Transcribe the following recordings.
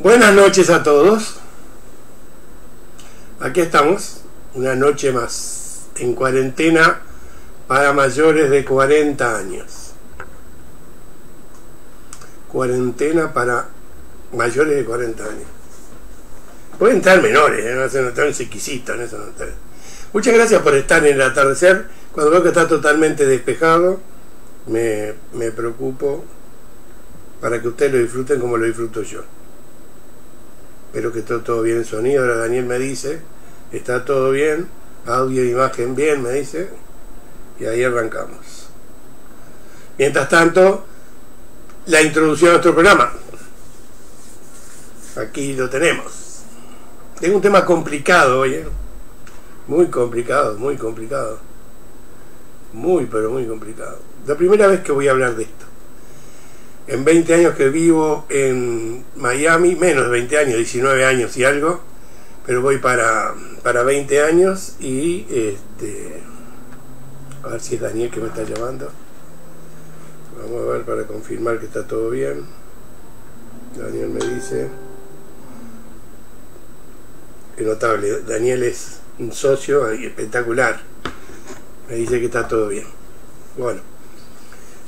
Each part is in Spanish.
Buenas noches a todos. Aquí estamos, una noche más, en cuarentena para mayores de 40 años. Cuarentena para mayores de 40 años. Pueden estar menores, no se notan exquisitos en eso. No está. Muchas gracias por estar en el atardecer. Cuando veo que está totalmente despejado, me preocupo para que ustedes lo disfruten como lo disfruto yo. Espero que esté todo bien el sonido. Ahora Daniel me dice, está todo bien, audio e imagen bien, me dice, y ahí arrancamos. Mientras tanto, la introducción a nuestro programa. Aquí lo tenemos. Tengo un tema complicado hoy, muy complicado, muy complicado. Muy, pero muy complicado. La primera vez que voy a hablar de esto. En 20 años que vivo en Miami, menos de 20 años, 19 años y algo, pero voy para 20 años y a ver si es Daniel que me está llamando. Vamos a ver para confirmar que está todo bien. Daniel me dice. Qué notable, Daniel es un socio espectacular. Me dice que está todo bien. Bueno.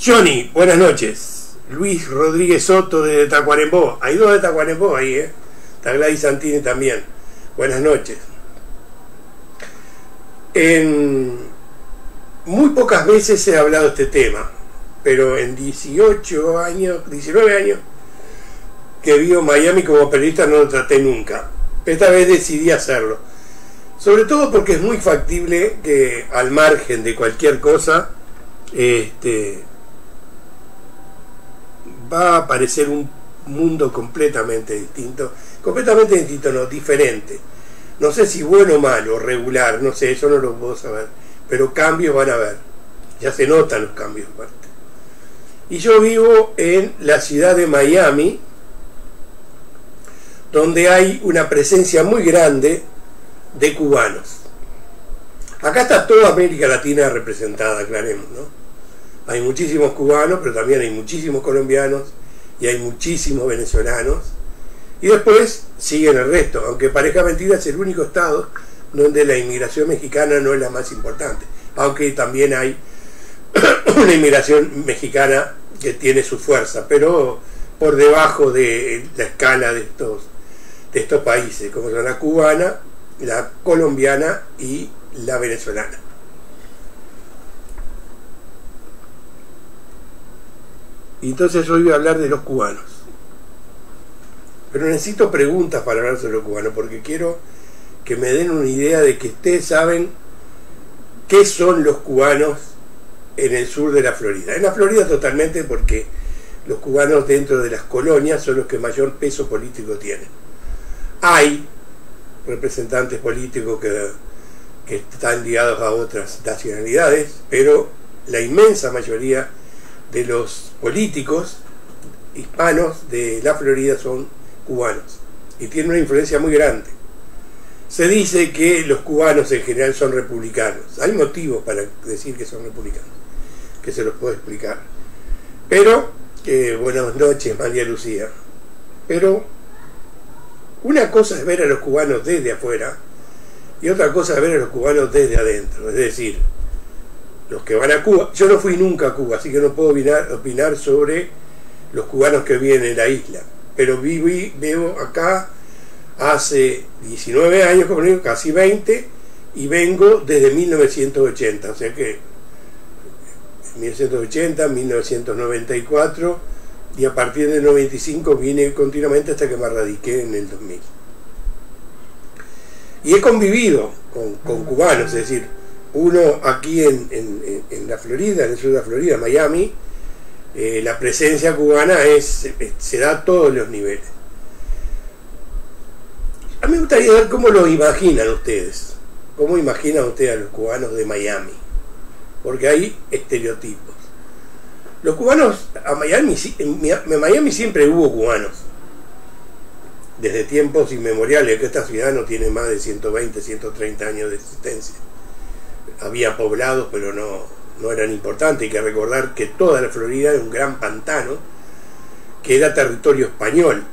Johnny, buenas noches. Luis Rodríguez Soto de Tacuarembó. Hay dos de Tacuarembó ahí, Está Gladys Santini también. Buenas noches. Muy pocas veces he hablado de este tema, pero en 19 años que vivo en Miami como periodista no lo traté nunca. Esta vez decidí hacerlo. Sobre todo porque es muy factible que al margen de cualquier cosa, va a aparecer un mundo completamente distinto, no, diferente. No sé si bueno o malo, regular, no sé, eso no lo puedo saber, pero cambios van a haber, ya se notan los cambios aparte. Y yo vivo en la ciudad de Miami, donde hay una presencia muy grande de cubanos. Acá está toda América Latina representada, aclaremos, ¿no? Hay muchísimos cubanos, pero también hay muchísimos colombianos y hay muchísimos venezolanos. Y después siguen el resto, aunque parezca mentira, es el único estado donde la inmigración mexicana no es la más importante. Aunque también hay una inmigración mexicana que tiene su fuerza, pero por debajo de la escala de estos países, como son la cubana, la colombiana y la venezolana. Y entonces hoy voy a hablar de los cubanos. Pero necesito preguntas para hablar sobre los cubanos, porque quiero que me den una idea de que ustedes saben qué son los cubanos en el sur de la Florida. En la Florida totalmente, porque los cubanos dentro de las colonias son los que mayor peso político tienen. Hay representantes políticos que están ligados a otras nacionalidades, pero la inmensa mayoría de los políticos hispanos de la Florida son cubanos y tienen una influencia muy grande. Se dice que los cubanos en general son republicanos. Hay motivos para decir que son republicanos, que se los puedo explicar. Pero, buenas noches, María Lucía. Pero una cosa es ver a los cubanos desde afuera y otra cosa es ver a los cubanos desde adentro. Es decir, los que van a Cuba, yo no fui nunca a Cuba, así que no puedo opinar sobre los cubanos que viven en la isla, pero vivo acá hace 19 años, como digo, casi 20, y vengo desde 1980, o sea que 1980, 1994, y a partir del 95 vine continuamente hasta que me radiqué en el 2000. Y he convivido con cubanos, es decir, uno aquí en la Florida, en el sur de la Florida, Miami, la presencia cubana se da a todos los niveles. A mí me gustaría ver cómo lo imaginan ustedes. ¿Cómo imaginan ustedes a los cubanos de Miami? Porque hay estereotipos. Los cubanos, en Miami siempre hubo cubanos. Desde tiempos inmemoriales, que esta ciudad no tiene más de 120, 130 años de existencia. Había poblados, pero no eran importantes. Hay que recordar que toda la Florida era un gran pantano que era territorio español.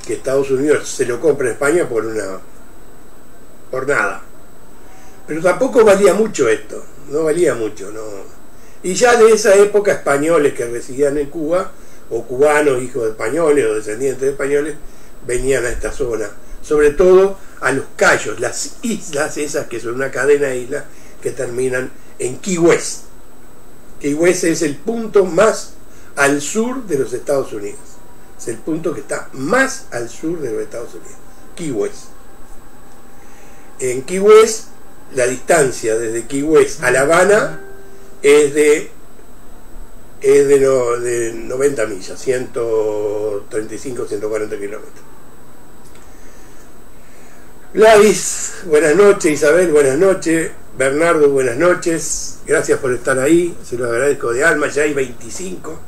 que Estados Unidos se lo compra a España por nada. Pero tampoco valía mucho esto, no valía mucho, no. Y ya de esa época españoles que residían en Cuba, o cubanos, hijos de españoles o descendientes de españoles, venían a esta zona, sobre todo a los Cayos, las islas esas que son una cadena de islas que terminan en Key West. Key West es el punto más al sur de los Estados Unidos, es el punto que está más al sur de los Estados Unidos, Key West. En Key West, la distancia desde Key West a La Habana es de 90 millas, 135, 140 kilómetros. Gladys, buenas noches. Isabel, buenas noches. Bernardo, buenas noches. Gracias por estar ahí, se lo agradezco de alma. Ya hay 25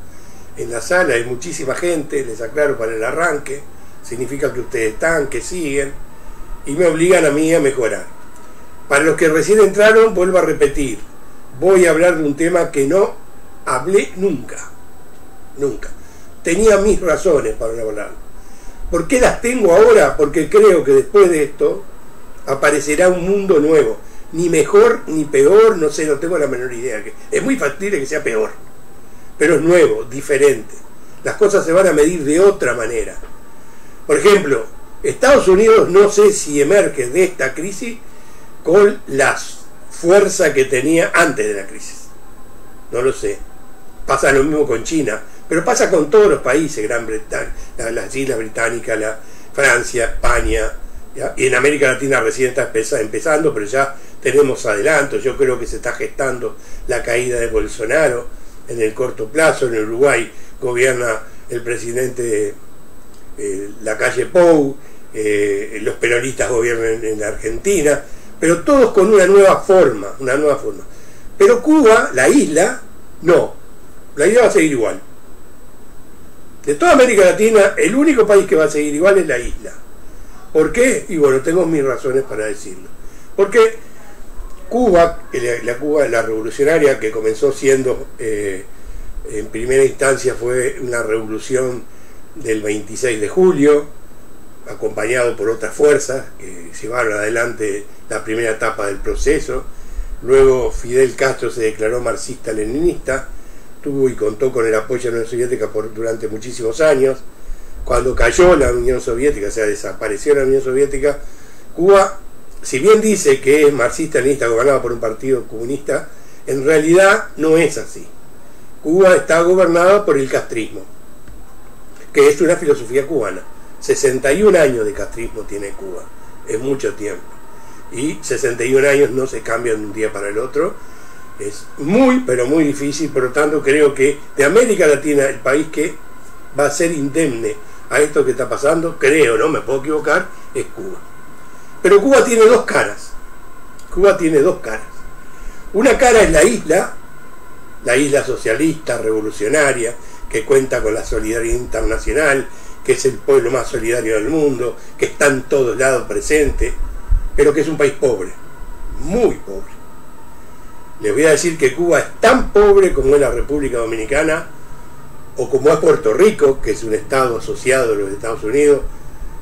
en la sala, hay muchísima gente, les aclaro para el arranque. Significa que ustedes están, que siguen y me obligan a mí a mejorar. Para los que recién entraron, vuelvo a repetir, voy a hablar de un tema que no hablé nunca. Tenía mis razones para no hablarlo. ¿Por qué las tengo ahora? Porque creo que después de esto aparecerá un mundo nuevo. Ni mejor ni peor, no sé, no tengo la menor idea. Es muy factible que sea peor. Pero es nuevo, diferente. Las cosas se van a medir de otra manera. Por ejemplo, Estados Unidos no sé si emerge de esta crisis con la fuerza que tenía antes de la crisis. No lo sé. Pasa lo mismo con China. Pero pasa con todos los países, Gran Bretaña, las Islas Británicas, Francia, España, ¿ya? Y en América Latina recién está empezando, pero ya tenemos adelantos. Yo creo que se está gestando la caída de Bolsonaro en el corto plazo. En Uruguay gobierna el presidente Lacalle Pou, los peronistas gobiernan en la Argentina, pero todos con una nueva forma. Pero Cuba, la isla, no. La isla va a seguir igual. De toda América Latina, el único país que va a seguir igual es la isla. ¿Por qué? Y bueno, tengo mis razones para decirlo. Porque Cuba, la revolucionaria que comenzó siendo, en primera instancia fue una revolución del 26 de julio, acompañado por otras fuerzas que llevaron adelante la primera etapa del proceso. Luego Fidel Castro se declaró marxista-leninista, tuvo y contó con el apoyo de la Unión Soviética durante muchísimos años. Cuando cayó la Unión Soviética, o sea, desapareció la Unión Soviética, Cuba, si bien dice que es marxista-leninista gobernado por un partido comunista, en realidad no es así. Cuba está gobernada por el castrismo, que es una filosofía cubana. 61 años de castrismo tiene Cuba, es mucho tiempo. Y 61 años no se cambian de un día para el otro. Es muy, pero muy difícil. Por lo tanto, creo que de América Latina, el país que va a ser indemne a esto que está pasando, creo, no me puedo equivocar, es Cuba. Pero Cuba tiene dos caras. Cuba tiene dos caras. Una cara es la isla socialista, revolucionaria, que cuenta con la solidaridad internacional, que es el pueblo más solidario del mundo, que está en todos lados presente, pero que es un país pobre, muy pobre. Les voy a decir que Cuba es tan pobre como es la República Dominicana o como es Puerto Rico, que es un estado asociado a los Estados Unidos.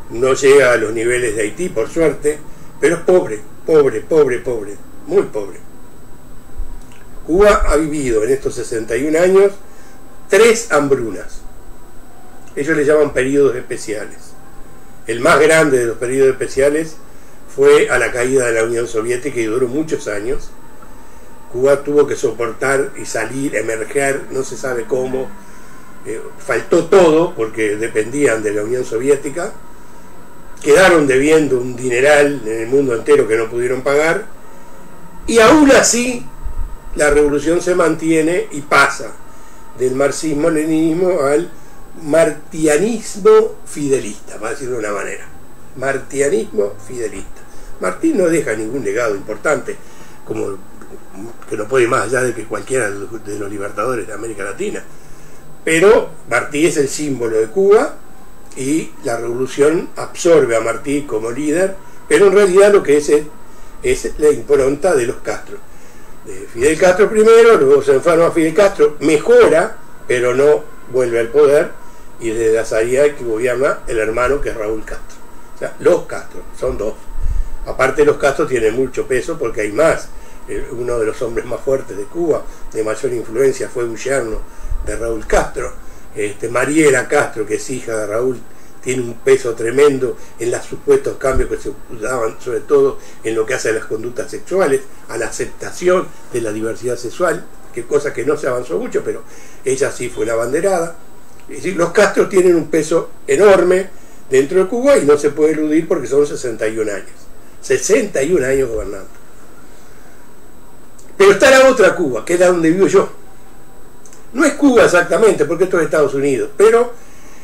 No llega a los niveles de Haití, por suerte, pero es pobre, muy pobre. Cuba ha vivido en estos 61 años 3 hambrunas. Ellos le llaman periodos especiales. El más grande de los periodos especiales fue a la caída de la Unión Soviética y duró muchos años. Cuba tuvo que soportar y salir, emerger, no se sabe cómo. Faltó todo porque dependían de la Unión Soviética. Quedaron debiendo un dineral en el mundo entero que no pudieron pagar. Y aún así, la revolución se mantiene y pasa del marxismo-leninismo al martianismo fidelista, para decirlo de una manera. Martianismo fidelista. Martí no deja ningún legado importante, como que no puede ir más allá de que cualquiera de los libertadores de América Latina. Pero Martí es el símbolo de Cuba y la revolución absorbe a Martí como líder, pero en realidad lo que es la impronta de los Castro. De Fidel Castro primero, luego se enferma Fidel Castro, mejora, pero no vuelve al poder, y desde la Zaria que gobierna el hermano, que es Raúl Castro. O sea, los Castro, son dos. Aparte, los Castro tienen mucho peso porque hay más. Uno de los hombres más fuertes de Cuba, de mayor influencia, fue un yerno de Raúl Castro. Mariela Castro, que es hija de Raúl, tiene un peso tremendo en los supuestos cambios que se daban, sobre todo en lo que hace a las conductas sexuales, a la aceptación de la diversidad sexual, que cosa que no se avanzó mucho, pero ella sí fue la abanderada. Es decir, los Castro tienen un peso enorme dentro de Cuba y no se puede eludir porque son 61 años. 61 años gobernando. Pero está la otra Cuba, que es la donde vivo yo. No es Cuba exactamente, porque esto es Estados Unidos, pero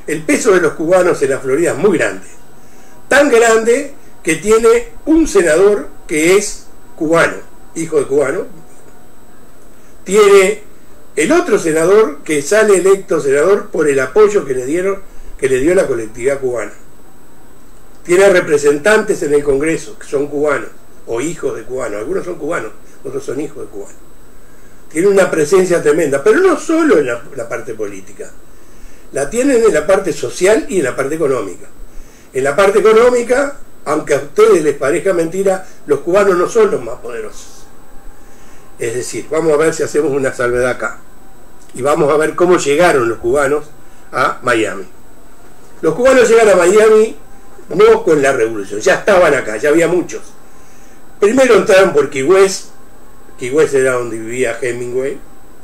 el peso de los cubanos en la Florida es muy grande. Tan grande que tiene un senador que es cubano, hijo de cubano. Tiene el otro senador que sale electo senador por el apoyo que le dio la colectividad cubana. Tiene representantes en el Congreso que son cubanos o hijos de cubanos. Algunos son cubanos, otros son hijos de cubanos. Tiene una presencia tremenda, pero no solo en la parte política. La tienen en la parte social y en la parte económica. En la parte económica, aunque a ustedes les parezca mentira, los cubanos no son los más poderosos. Es decir, vamos a ver si hacemos una salvedad acá. Y vamos a ver cómo llegaron los cubanos a Miami. Los cubanos llegan a Miami no con la revolución, ya estaban acá, ya había muchos. Primero entraron por Key West. Key West era donde vivía Hemingway.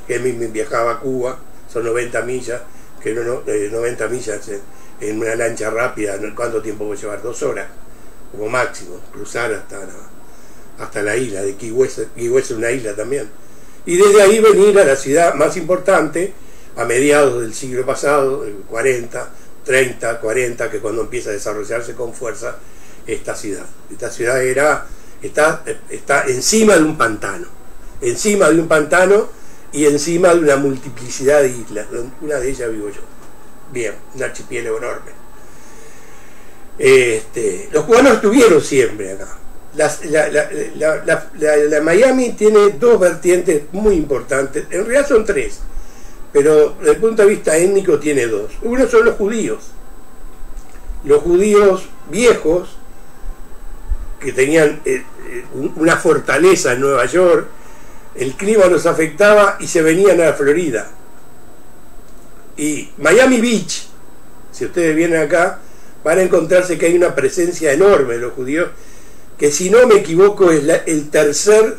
Hemingway viajaba a Cuba, son 90 millas, que 90 millas en una lancha rápida, ¿cuánto tiempo puede llevar? 2 horas, como máximo, cruzar hasta la isla de Key West. Key West es una isla también. Y desde ahí venir a la ciudad más importante, a mediados del siglo pasado, 40, 30, 40, que cuando empieza a desarrollarse con fuerza esta ciudad. Esta ciudad está encima de un pantano. Encima de un pantano y encima de una multiplicidad de islas. Una de ellas vivo yo. Bien, un archipiélago enorme. Los cubanos estuvieron siempre acá. La Miami tiene dos vertientes muy importantes. En realidad son 3, pero desde el punto de vista étnico tiene 2. Uno son los judíos. Los judíos viejos, que tenían una fortaleza en Nueva York, el clima los afectaba y se venían a la Florida. Y Miami Beach, si ustedes vienen acá, van a encontrarse que hay una presencia enorme de los judíos, que si no me equivoco es el tercer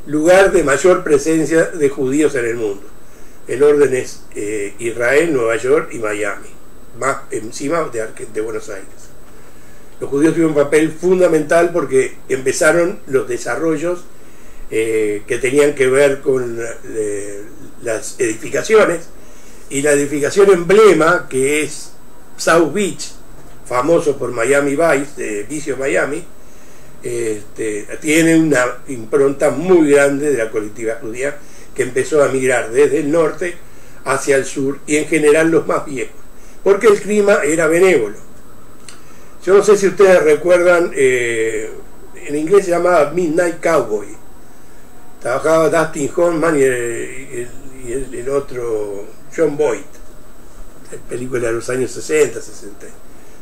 lugar de mayor presencia de judíos en el mundo. El orden es Israel, Nueva York y Miami, más encima de Buenos Aires. Los judíos tuvieron un papel fundamental porque empezaron los desarrollos que tenían que ver con las edificaciones, y la edificación emblema, que es South Beach, famoso por Miami Vice, Vicio Miami, tiene una impronta muy grande de la colectividad judía, que empezó a migrar desde el norte hacia el sur, y en general los más viejos, porque el clima era benévolo. Yo no sé si ustedes recuerdan, en inglés se llamaba Midnight Cowboy. Trabajaba Dustin Hoffman y el otro John Boyd, película de los años 60,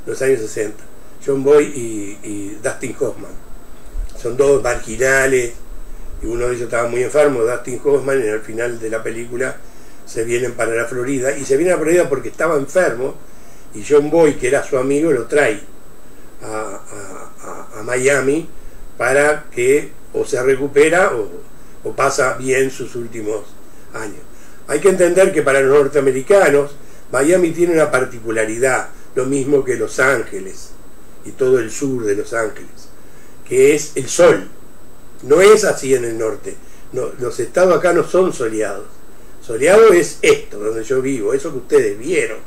los años 60. John Boyd y Dustin Hoffman son dos marginales, y uno de ellos estaba muy enfermo, Dustin Hoffman, y al final de la película se vienen para la Florida, y se vienen a la Florida porque estaba enfermo, y John Boyd, que era su amigo, lo trae a Miami para que o se recupera o pasa bien sus últimos años. Hay que entender que para los norteamericanos Miami tiene una particularidad, lo mismo que Los Ángeles y todo el sur de Los Ángeles, que es el sol. No es así en el norte. No, los estados acá no son soleados. Soleado es esto, donde yo vivo, eso que ustedes vieron,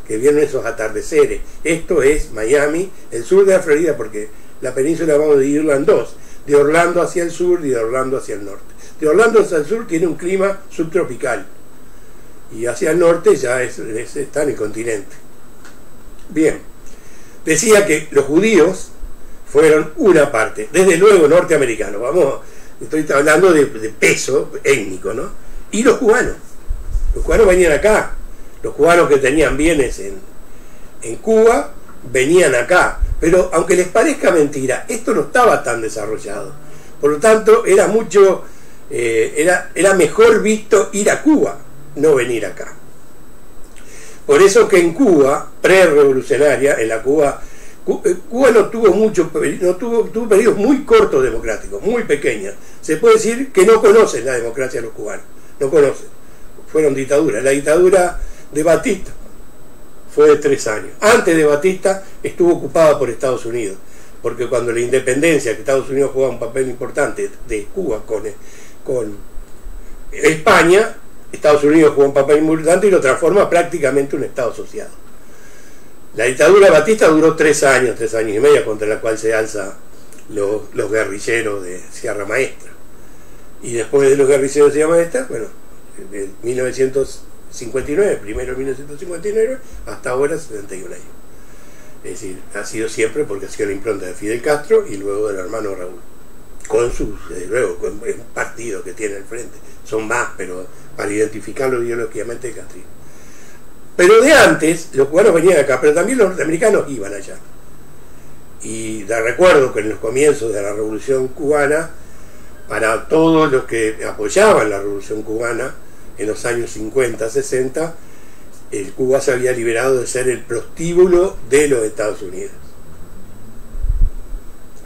que vieron esos atardeceres. Esto es Miami, el sur de la Florida, porque la península vamos a dividirla en dos, de Orlando hacia el sur y de Orlando hacia el norte. De Orlando hacia el sur tiene un clima subtropical, y hacia el norte ya está en el continente. Bien, decía que los judíos fueron una parte, desde luego norteamericanos, estoy hablando de peso étnico, ¿no? Y los cubanos venían acá, los cubanos que tenían bienes en Cuba venían acá, pero aunque les parezca mentira, esto no estaba tan desarrollado. Por lo tanto, era mucho, era mejor visto ir a Cuba, no venir acá. Por eso que en Cuba, pre-revolucionaria, en la Cuba no tuvo tuvo periodos muy cortos democráticos, muy pequeños. Se puede decir que no conocen la democracia los cubanos, no conocen. Fueron dictaduras. La dictadura de Batista fue de 3 años. Antes de Batista estuvo ocupada por Estados Unidos, porque cuando la independencia, que Estados Unidos jugaba un papel importante de Cuba con España, Estados Unidos jugó un papel muy importante y lo transforma prácticamente en un Estado asociado. La dictadura de Batista duró 3 años y medio, contra la cual se alza los guerrilleros de Sierra Maestra. Y después de los guerrilleros de Sierra Maestra, bueno, de 1959, primero en 1959, hasta ahora 71 años. Es decir, ha sido siempre porque ha sido la impronta de Fidel Castro y luego del hermano Raúl. Con un partido que tiene al frente. Son más, pero para identificarlo ideológicamente el castrismo. Pero de antes, los cubanos venían acá, pero también los norteamericanos iban allá. Y recuerdo que en los comienzos de la Revolución Cubana, para todos los que apoyaban la Revolución Cubana, en los años 50, 60, Cuba se había liberado de ser el prostíbulo de los Estados Unidos.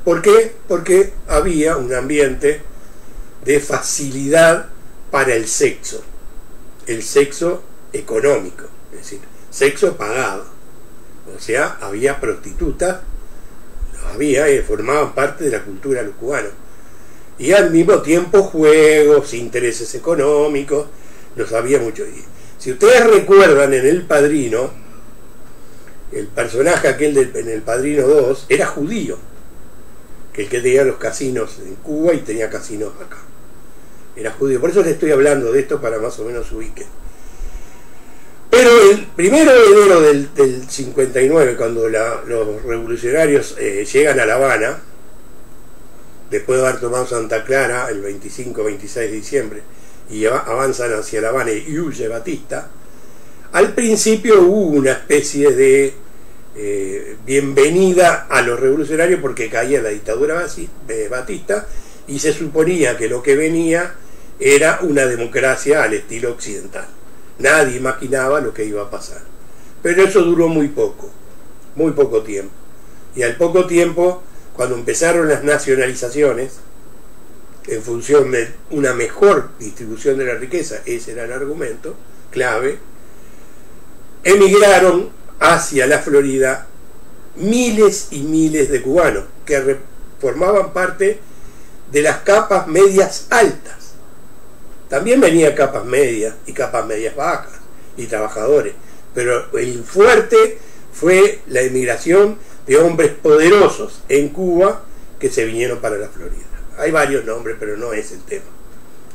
¿Por qué? Porque había un ambiente de facilidad para el sexo económico, es decir, sexo pagado. O sea, había prostitutas, formaban parte de la cultura de los cubanos. Y al mismo tiempo juegos, intereses económicos, los había mucho. Si ustedes recuerdan, en El Padrino, el personaje aquel en El Padrino 2 era judío, que el que tenía los casinos en Cuba y tenía casinos acá. Era judío. Por eso les estoy hablando de esto, para más o menos ubiquen. Pero el 1 de enero del 59, cuando los revolucionarios llegan a La Habana, después de haber tomado Santa Clara el 25-26 de diciembre, y avanzan hacia La Habana y huye Batista, al principio hubo una especie de bienvenida a los revolucionarios porque caía la dictadura de Batista y se suponía que lo que venía era una democracia al estilo occidental. Nadie imaginaba lo que iba a pasar. Pero eso duró muy poco tiempo. Y al poco tiempo, cuando empezaron las nacionalizaciones, en función de una mejor distribución de la riqueza, ese era el argumento clave, emigraron hacia la Florida miles y miles de cubanos que formaban parte de las capas medias altas. También venía capas medias y capas medias bajas y trabajadores, pero el fuerte fue la emigración de hombres poderosos en Cuba que se vinieron para la Florida. Hay varios nombres, pero no es el tema.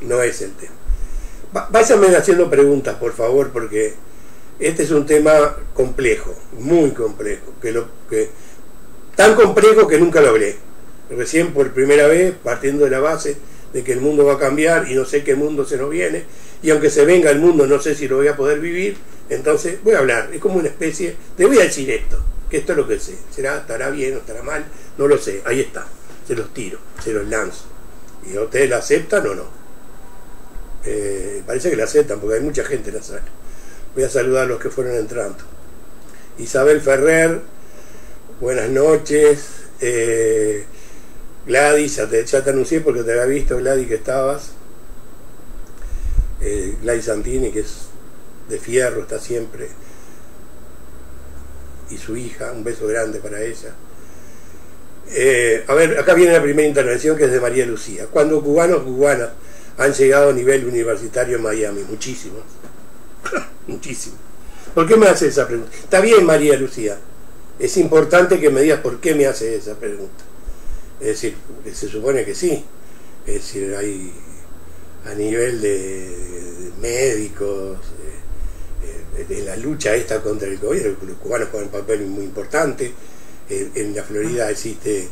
No es el tema. Váyanme haciendo preguntas, por favor, porque este es un tema complejo, muy complejo, tan complejo que nunca lo hablé. Recién por primera vez, partiendo de la base de que el mundo va a cambiar y no sé qué mundo se nos viene, y aunque se venga el mundo no sé si lo voy a poder vivir, entonces voy a hablar. Es como una especie de voy a decir esto, que esto es lo que sé. ¿Estará bien o estará mal? No lo sé, ahí está. Se los tiro, se los lanzo. ¿Y a ustedes la aceptan o no? Parece que la aceptan porque hay mucha gente en la sala. Voy a saludar a los que fueron entrando. Isabel Ferrer, buenas noches. Gladys, ya te anuncié porque te había visto, Gladys, que estabas. Gladys Santini, que es de fierro, está siempre. Y su hija, un beso grande para ella. A ver, acá viene la primera intervención, que es de María Lucía. ¿Cuándo cubanos, cubanas han llegado a nivel universitario en Miami? Muchísimos. Muchísimos. ¿Por qué me hace esa pregunta? Está bien, María Lucía. Es importante que me digas por qué me hace esa pregunta. Es decir, se supone que sí. Es decir, hay a nivel de médicos, de la lucha esta contra el COVID, los cubanos juegan un papel muy importante. En la Florida existe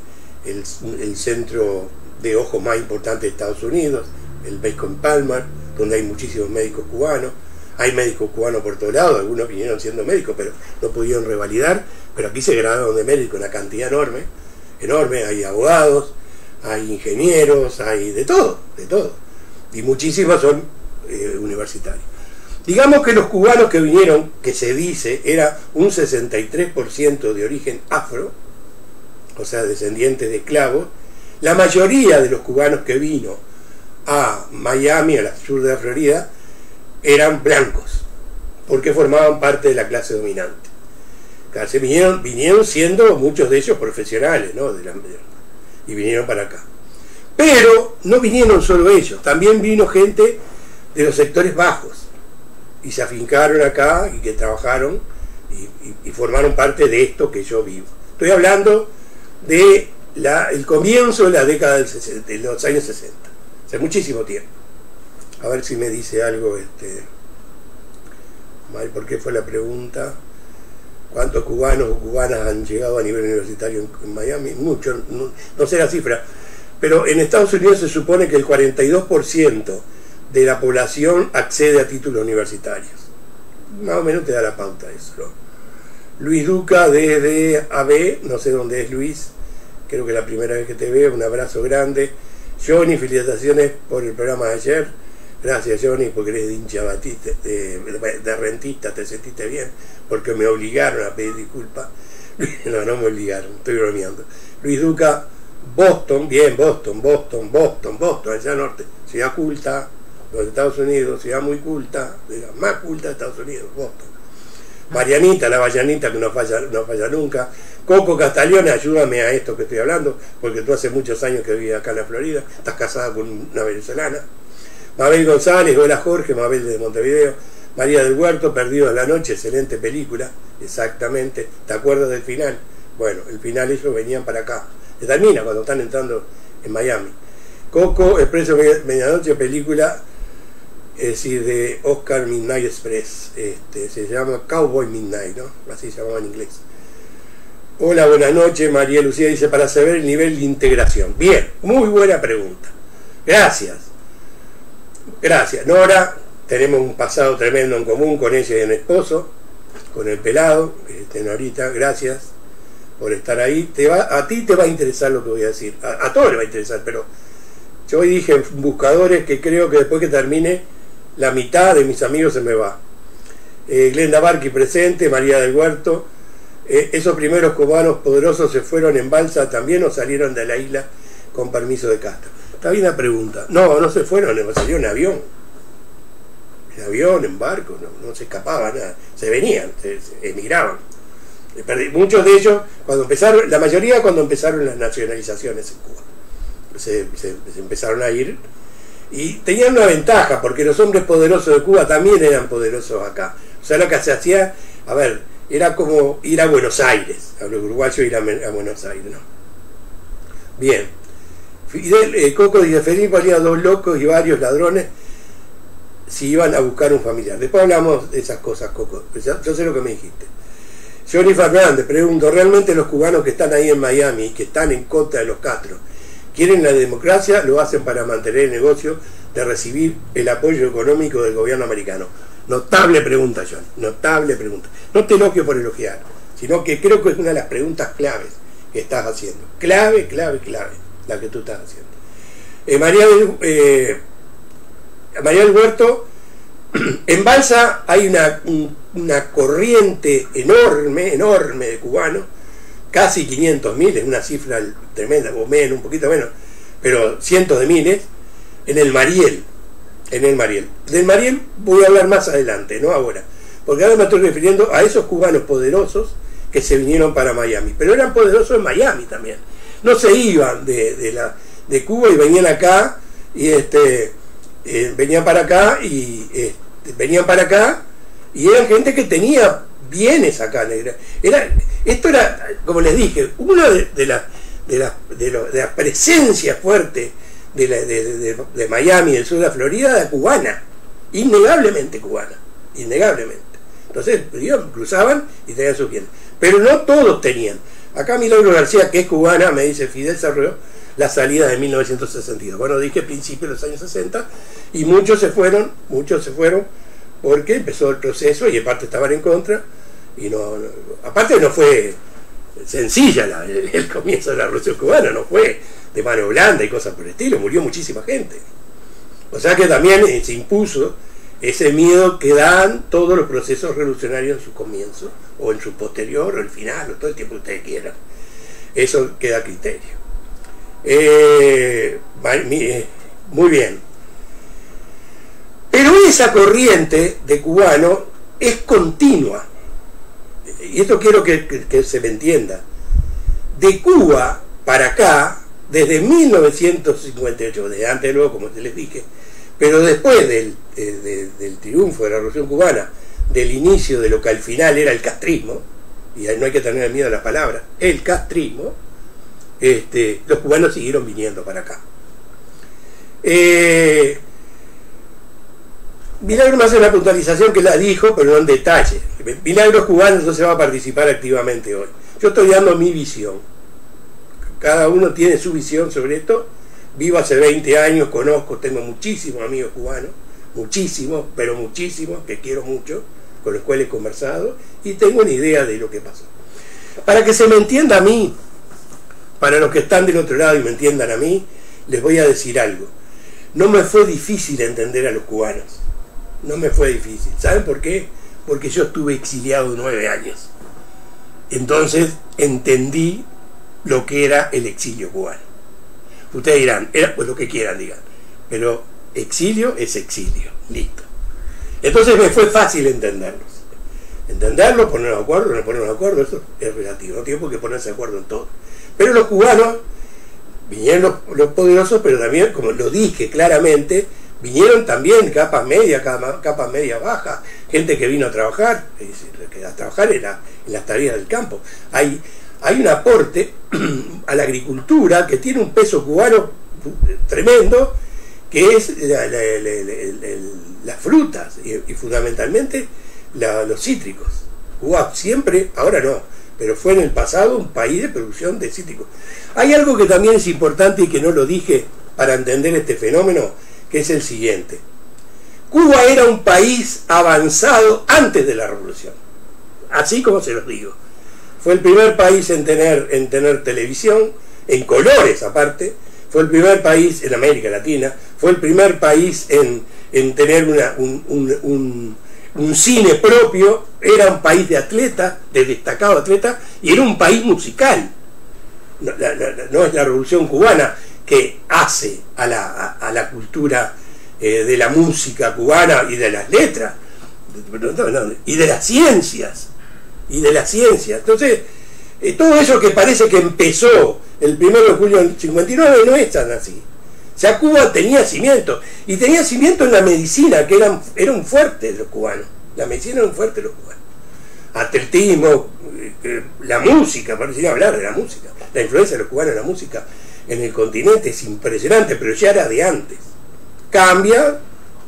el centro de ojos más importante de Estados Unidos, el Bacon Palmer, donde hay muchísimos médicos cubanos. Hay médicos cubanos por todos lados, algunos vinieron siendo médicos, pero no pudieron revalidar, pero aquí se graduaron de médicos una cantidad enorme, enorme, hay abogados, hay ingenieros, hay de todo, y muchísimos son universitarios. Digamos que los cubanos que vinieron, que se dice, era un 63% de origen afro, o sea, descendientes de esclavos. La mayoría de los cubanos que vino a Miami, al sur de la Florida, eran blancos, porque formaban parte de la clase dominante. Casi vinieron siendo muchos de ellos profesionales, ¿no? Y vinieron para acá. Pero no vinieron solo ellos, también vino gente de los sectores bajos, y se afincaron acá, y que trabajaron, y formaron parte de esto que yo vivo. Estoy hablando de el comienzo de la década de los años 60, hace muchísimo tiempo. A ver si me dice algo ¿por qué fue la pregunta? ¿Cuántos cubanos o cubanas han llegado a nivel universitario en Miami? Muchos, no sé la cifra, pero en Estados Unidos se supone que el 42% de la población accede a títulos universitarios. Más o menos te da la pauta eso, ¿no? Luis Duca desde AB, no sé dónde es Luis, creo que es la primera vez que te veo, un abrazo grande. Johnny, felicitaciones por el programa de ayer. Gracias, Johnny, porque eres de hincha batista, de rentista, te sentiste bien, porque me obligaron a pedir disculpas. No me obligaron, estoy bromeando. Luis Duca, Boston, bien, Boston, allá norte, ciudad culta, los Estados Unidos, ciudad muy culta, de la más culta de Estados Unidos, Boston. Marianita, la vallanita que no falla nunca. Coco Castaglione, ayúdame a esto que estoy hablando, porque tú hace muchos años que vives acá en la Florida, estás casada con una venezolana. Mabel González, hola Jorge, Mabel de Montevideo. María del Huerto, Perdido en la Noche, excelente película, exactamente. ¿Te acuerdas del final? Bueno, el final ellos venían para acá. Se termina cuando están entrando en Miami. Coco, Expreso Medianoche, película, es decir, de Oscar Midnight Express, se llama Cowboy Midnight, ¿no? Así se llamaba en inglés. Hola, buenas noches. María Lucía dice, para saber el nivel de integración. Bien, muy buena pregunta. Gracias. Nora, tenemos un pasado tremendo en común con ella y el esposo, con el pelado, Norita, gracias por estar ahí. A ti te va a interesar lo que voy a decir, a todos les va a interesar, pero yo hoy dije en buscadores que creo que después que termine, la mitad de mis amigos se me va. Glenda Barqui presente, María del Huerto. ¿Esos primeros cubanos poderosos se fueron en balsa también o salieron de la isla con permiso de Castro? Está bien la pregunta. No se fueron, salieron en avión. En avión, en barco, no se escapaban, nada. Se venían, se emigraban. Muchos de ellos, la mayoría cuando empezaron las nacionalizaciones en Cuba. Se empezaron a ir. Y tenían una ventaja, porque los hombres poderosos de Cuba también eran poderosos acá. O sea, lo que se hacía, era como ir a Buenos Aires, a los uruguayos ir a Buenos Aires, ¿no? Bien. Fidel, Coco dice, Felipe valía 2 locos y varios ladrones si iban a buscar un familiar. Después hablamos de esas cosas, Coco. Yo sé lo que me dijiste. Johnny Fernández, pregunto, ¿realmente los cubanos que están ahí en Miami, que están en contra de los Castro, quieren la democracia? ¿Lo hacen para mantener el negocio de recibir el apoyo económico del gobierno americano? Notable pregunta, John, notable pregunta. No te elogio por elogiar, sino que creo que es una de las preguntas claves que estás haciendo. Clave, la que tú estás haciendo. María del Huerto, en Balsa hay una corriente enorme de cubanos, casi 500.000, es una cifra tremenda, o menos, un poquito menos, pero cientos de miles, en el Mariel. Del Mariel voy a hablar más adelante, no ahora, porque ahora me estoy refiriendo a esos cubanos poderosos que se vinieron para Miami, pero eran poderosos en Miami también. No se iban de Cuba y venían acá, y venían para acá, y eran gente que tenía bienes acá. Esto era, como les dije, una de las presencias fuertes de Miami, del sur de la Florida, de cubana, innegablemente cubana, innegablemente. Entonces cruzaban y tenían sus bienes, pero no todos tenían. Acá Milagro García, que es cubana, me dice, Fidel desarrolló la salida de 1962. Bueno, dije principios de los años 60, y muchos se fueron porque empezó el proceso y en parte estaban en contra, y aparte no fue sencilla el comienzo de la Revolución Cubana, no fue de mano blanda y cosas por el estilo, murió muchísima gente. O sea que también se impuso ese miedo que dan todos los procesos revolucionarios en su comienzo, o en su posterior, o el final, o todo el tiempo que ustedes quieran. Eso queda a criterio. Muy bien. Pero esa corriente de cubano es continua. Y esto quiero que se me entienda. De Cuba para acá, desde 1958, desde antes luego, como les dije, pero después del triunfo de la Revolución Cubana, del inicio de lo que al final era el castrismo, y no hay que tener miedo a la palabra, el castrismo, los cubanos siguieron viniendo para acá. Milagro me hace una puntualización que la dijo, pero no en detalle. Milagros Cubanos no se va a participar activamente hoy. Yo estoy dando mi visión. Cada uno tiene su visión sobre esto. Vivo hace 20 años, conozco, tengo muchísimos amigos cubanos, muchísimos, pero muchísimos, que quiero mucho, con los cuales he conversado, y tengo una idea de lo que pasó. Para que se me entienda a mí, para los que están del otro lado y me entiendan a mí, les voy a decir algo. No me fue difícil entender a los cubanos. No me fue difícil. ¿Saben por qué? Porque yo estuve exiliado 9 años. Entonces entendí lo que era el exilio cubano. Ustedes dirán, pues lo que quieran digan, pero exilio es exilio, listo. Entonces me fue fácil entenderlos, ponernos de acuerdo, no ponernos de acuerdo, eso es relativo, no tiene por qué ponerse de acuerdo en todo. Pero los cubanos, vinieron los poderosos, pero también, como lo dije claramente, vinieron también capas medias bajas, gente que vino a trabajar, es decir, que a trabajar en las tareas del campo. Hay un aporte a la agricultura que tiene un peso cubano tremendo, que es las frutas y fundamentalmente los cítricos. Cuba siempre, ahora no, pero fue en el pasado un país de producción de cítricos. Hay algo que también es importante y que no lo dije para entender este fenómeno, que es el siguiente. Cuba era un país avanzado antes de la revolución, así como se los digo. Fue el primer país en tener televisión, en colores aparte, fue el primer país en América Latina, fue el primer país en tener un cine propio, era un país de atletas, de destacados atletas, y era un país musical. No es la revolución cubana que hace a la cultura de la música cubana y de las letras, y de las ciencias. Entonces, todo eso que parece que empezó el 1 de julio del 59 no es tan así. O sea, Cuba tenía cimiento, y tenía cimiento en la medicina, que era un fuerte de los cubanos. La medicina era un fuerte de los cubanos. Atletismo, la música, para decir hablar de la música. La influencia de los cubanos en la música en el continente es impresionante, pero ya era de antes. Cambia,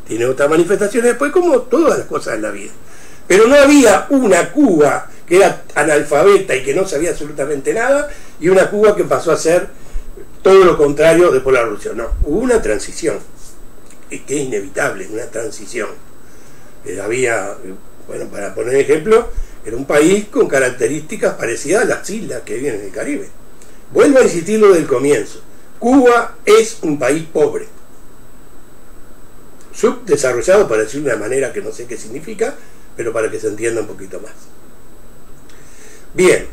tiene otras manifestaciones después, como todas las cosas en la vida. Pero no había una Cuba que era analfabeta y que no sabía absolutamente nada, y una Cuba que pasó a ser todo lo contrario después de la revolución. No, hubo una transición, que es inevitable, una transición. Había, bueno, para poner ejemplo, era un país con características parecidas a las islas que viven en el Caribe. Vuelvo a insistir lo del comienzo. Cuba es un país pobre, subdesarrollado, para decirlo de una manera que no sé qué significa, pero para que se entienda un poquito más. Bien,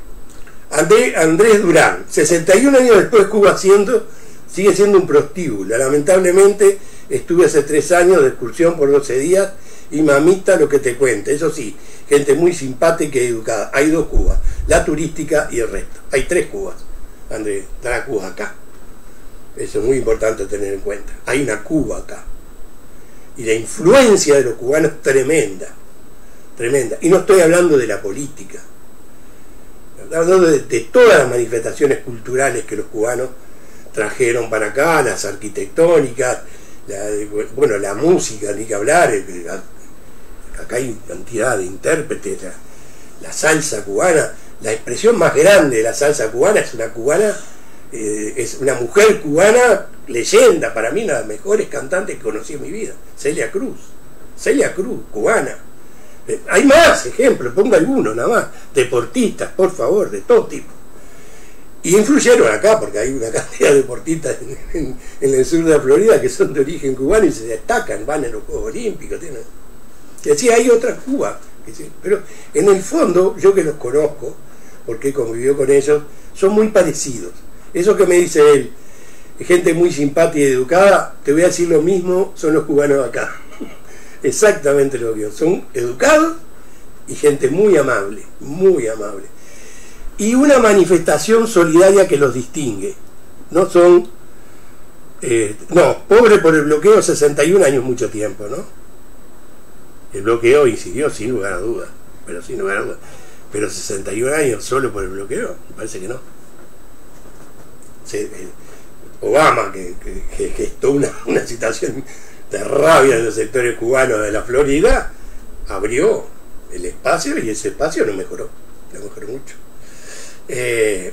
Andrés Durán, 61 años después Cuba sigue siendo un prostíbulo. Lamentablemente estuve hace 3 años de excursión por 12 días y mamita lo que te cuente. Eso sí, gente muy simpática y educada. Hay 2 Cubas, la turística y el resto. Hay 3 Cubas. Andrés, está la Cuba acá. Eso es muy importante tener en cuenta. Hay una Cuba acá. Y la influencia de los cubanos es tremenda. Tremenda. Y no estoy hablando de la política. Estoy hablando de todas las manifestaciones culturales que los cubanos trajeron para acá, las arquitectónicas, la música, ni que hablar. Acá hay cantidad de intérpretes. La salsa cubana, la expresión más grande de la salsa cubana es una cubana, es una mujer cubana leyenda, para mí una de las mejores cantantes que conocí en mi vida, Celia Cruz. Celia Cruz, cubana. Hay más ejemplos, pongo algunos nada más. Deportistas, por favor, de todo tipo. Y influyeron acá, porque hay una cantidad de deportistas en el sur de la Florida que son de origen cubano y se destacan, van en los Juegos Olímpicos. Y así hay otra Cuba. Pero en el fondo, yo que los conozco, porque convivió con ellos, son muy parecidos. Eso que me dice él, gente muy simpática y educada, te voy a decir lo mismo, son los cubanos acá. Exactamente lo que son, educados y gente muy amable, muy amable. Y una manifestación solidaria que los distingue. No son, pobre por el bloqueo, 61 años, mucho tiempo, ¿no? El bloqueo incidió sin lugar a dudas, pero sin lugar a dudas. Pero 61 años solo por el bloqueo, me parece que no. Obama, que gestó una situación de rabia en los sectores cubanos de la Florida, abrió el espacio y ese espacio lo mejoró mucho. Es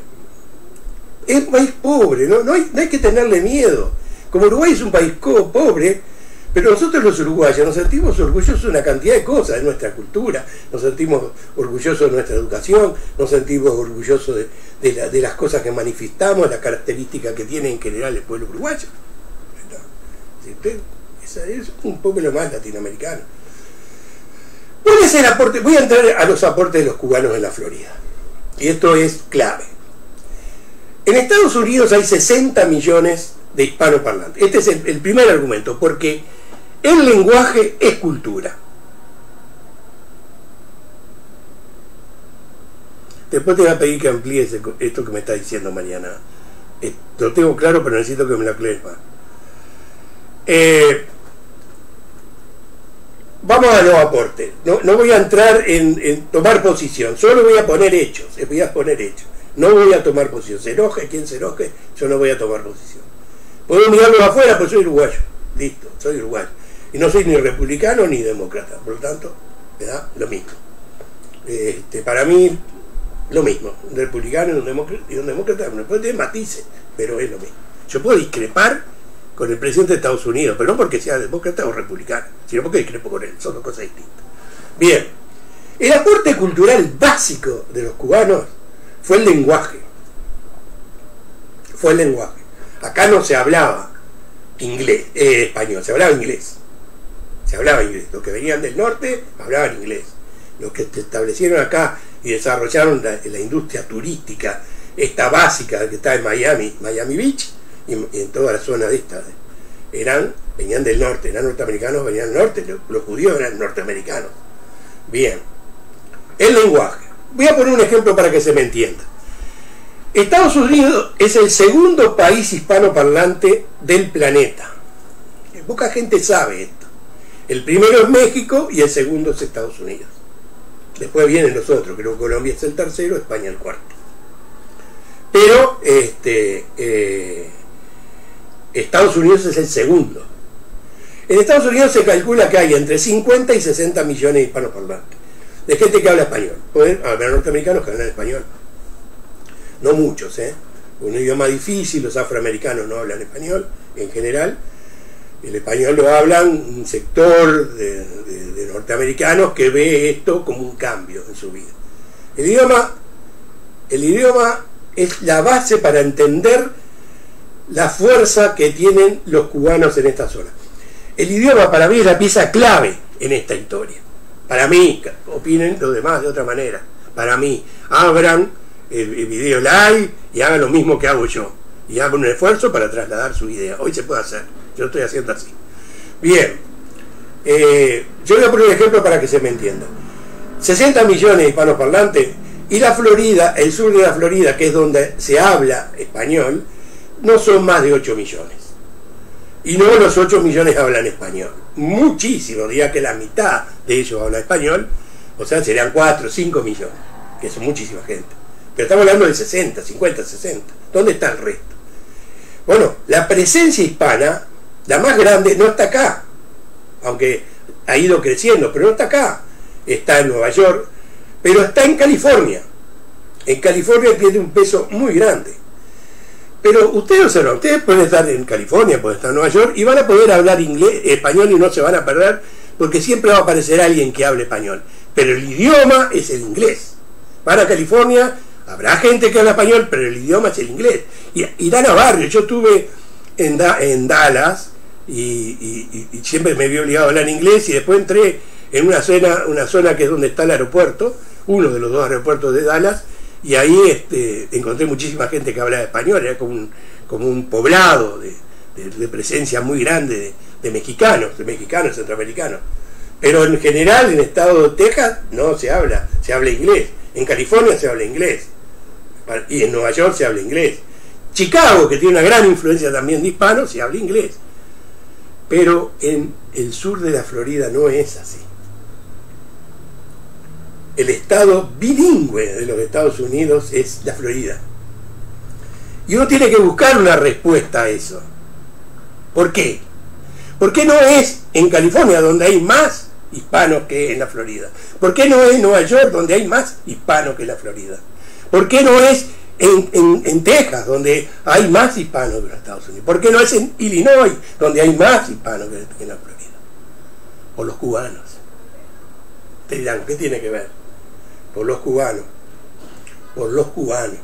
un país pobre, no hay que tenerle miedo. Como Uruguay es un país pobre, pero nosotros los uruguayos nos sentimos orgullosos de una cantidad de cosas, de nuestra cultura, nos sentimos orgullosos de nuestra educación, nos sentimos orgullosos de las cosas que manifestamos, las características que tiene en general el pueblo uruguayo. Es un pueblo más latinoamericano. ¿Cuál es el aporte? Voy a entrar a los aportes de los cubanos en la Florida. Y esto es clave. En Estados Unidos hay 60 millones de hispanoparlantes. Este es el primer argumento, porque el lenguaje es cultura. Después te voy a pedir que amplíes esto que me está diciendo Mariana. Lo tengo claro, pero necesito que me lo aclares más. Vamos a los aportes. No voy a entrar en tomar posición, solo voy a poner hechos. No voy a tomar posición. Se enoje quien se enoje, yo no voy a tomar posición. Puedo mirarlo afuera, pues soy uruguayo. Listo, soy uruguayo. Y no soy ni republicano ni demócrata. Por lo tanto, me da lo mismo. Para mí, lo mismo. Un republicano y un demócrata no puede tener matices, pero es lo mismo. Yo puedo discrepar con el presidente de Estados Unidos, pero no porque sea demócrata o republicano, sino porque discrepo con él. Son dos cosas distintas. Bien. El aporte cultural básico de los cubanos fue el lenguaje. Acá no se hablaba español, se hablaba inglés. Los que venían del norte hablaban inglés. Los que se establecieron acá y desarrollaron la industria turística, esta básica que está en Miami Beach, y en toda la zona de esta, venían del norte, eran norteamericanos, venían del norte, los judíos eran norteamericanos. Bien. El lenguaje. Voy a poner un ejemplo para que se me entienda. Estados Unidos es el segundo país hispanoparlante del planeta. Poca gente sabe esto. El primero es México y el segundo es Estados Unidos. Después vienen los otros, creo que Colombia es el tercero, España el cuarto. Pero Estados Unidos es el segundo. En Estados Unidos se calcula que hay entre 50 y 60 millones de hispanoparlantes, de gente que habla español. Pueden haber norteamericanos que hablan español. No muchos, un idioma difícil, los afroamericanos no hablan español en general. El español lo hablan un sector de norteamericanos que ve esto como un cambio en su vida. El idioma es la base para entender la fuerza que tienen los cubanos en esta zona. El idioma para mí es la pieza clave en esta historia. Para mí, opinen los demás de otra manera. Para mí, abran el video live y hagan lo mismo que hago yo. Y hagan un esfuerzo para trasladar su idea. Hoy se puede hacer. Yo estoy haciendo así. Bien. Yo voy a poner un ejemplo para que se me entienda. 60 millones de hispanoparlantes y la Florida, el sur de la Florida, que es donde se habla español, no son más de 8 millones. Y no los 8 millones hablan español. Muchísimo, diría que la mitad de ellos habla español, o sea, serían 4 o 5 millones, que son muchísima gente. Pero estamos hablando de 60, 50, 60. ¿Dónde está el resto? Bueno, la presencia hispana, la más grande, no está acá, aunque ha ido creciendo, pero no está acá. Está en Nueva York, pero está en California. En California tiene un peso muy grande. Pero ustedes observan, ustedes pueden estar en California, pueden estar en Nueva York y van a poder hablar español y no se van a perder porque siempre va a aparecer alguien que hable español, pero el idioma es el inglés. Van a California, habrá gente que habla español, pero el idioma es el inglés. Y irán a barrios. Yo estuve en Dallas y siempre me vi obligado a hablar inglés, y después entré en una zona que es donde está el aeropuerto, uno de los dos aeropuertos de Dallas, y ahí encontré muchísima gente que hablaba español. Era como un poblado de presencia muy grande de mexicanos centroamericanos. Pero en general en el estado de Texas no se habla inglés. En California se habla inglés, y en Nueva York se habla inglés. Chicago, que tiene una gran influencia también de hispanos, se habla inglés. Pero en el sur de la Florida no es así. El estado bilingüe de los Estados Unidos es la Florida. Y uno tiene que buscar una respuesta a eso. ¿Por qué? ¿Por qué no es en California donde hay más hispanos que en la Florida? ¿Por qué no es en Nueva York donde hay más hispanos que en la Florida? ¿Por qué no es en Texas donde hay más hispanos que en los Estados Unidos? ¿Por qué no es en Illinois donde hay más hispanos que en la Florida? Por los cubanos. Te dirán, ¿qué tiene que ver? Por los cubanos. Por los cubanos.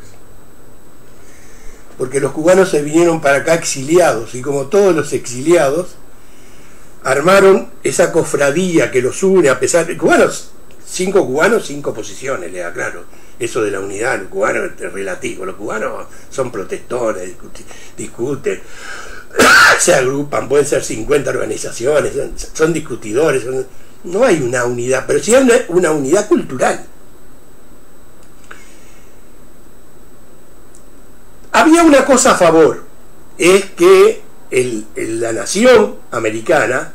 Porque los cubanos se vinieron para acá exiliados, y como todos los exiliados, armaron esa cofradía que los une, a pesar de cubanos, 5 cubanos, 5 posiciones, le aclaro. Eso de la unidad, los cubanos es relativo. Los cubanos son protectores, discuten, se agrupan, pueden ser 50 organizaciones, son discutidores, no hay una unidad, pero sí hay una unidad cultural. Había una cosa a favor, es que la nación americana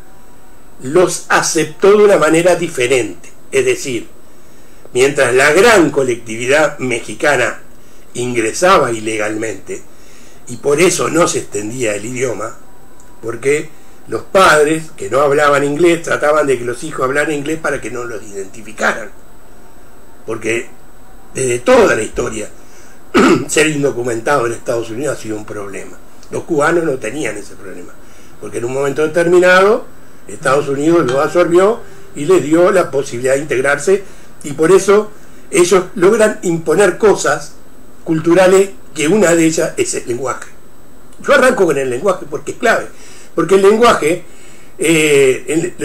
los aceptó de una manera diferente. Es decir, mientras la gran colectividad mexicana ingresaba ilegalmente, y por eso no se extendía el idioma, porque los padres que no hablaban inglés trataban de que los hijos hablaran inglés para que no los identificaran, porque desde toda la historia ser indocumentado en Estados Unidos ha sido un problema. Los cubanos no tenían ese problema, porque en un momento determinado Estados Unidos los absorbió y les dio la posibilidad de integrarse, y por eso ellos logran imponer cosas culturales, que una de ellas es el lenguaje. Yo arranco con el lenguaje porque es clave, porque el lenguaje es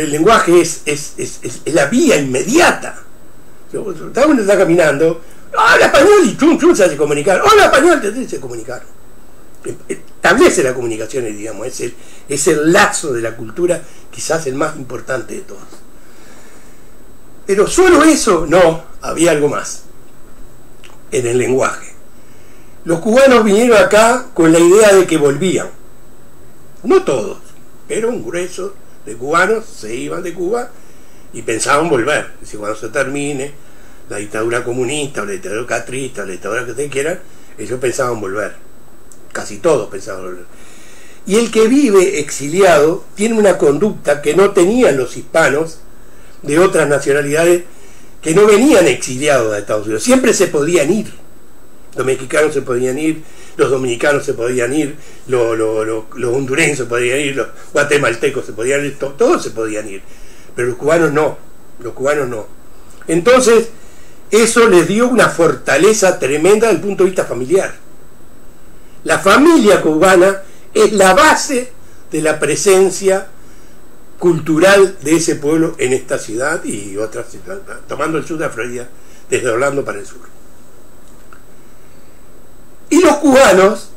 la vía inmediata. Uno está caminando, habla español y chum chum se hace comunicar, habla español, se comunicaron. Establece la comunicación, digamos, es el lazo de la cultura, quizás el más importante de todos. Pero solo eso, no, había algo más en el lenguaje. Los cubanos vinieron acá con la idea de que volvían. No todos, pero un grueso de cubanos se iban de Cuba y pensaban volver. Es decir, cuando se termine la dictadura comunista, o la dictadura castrista, o la dictadura que ustedes quieran, ellos pensaban volver. Casi todos pensaban volver. Y el que vive exiliado tiene una conducta que no tenían los hispanos de otras nacionalidades que no venían exiliados de Estados Unidos. Siempre se podían ir. Los mexicanos se podían ir, los dominicanos se podían ir, los hondureños se podían ir, los guatemaltecos se podían ir, todos se podían ir. Pero los cubanos no. Entonces, eso les dio una fortaleza tremenda desde el punto de vista familiar. La familia cubana es la base de la presencia cultural de ese pueblo en esta ciudad y otras ciudades, tomando el sur de la Florida, desde Orlando para el sur. Y los cubanos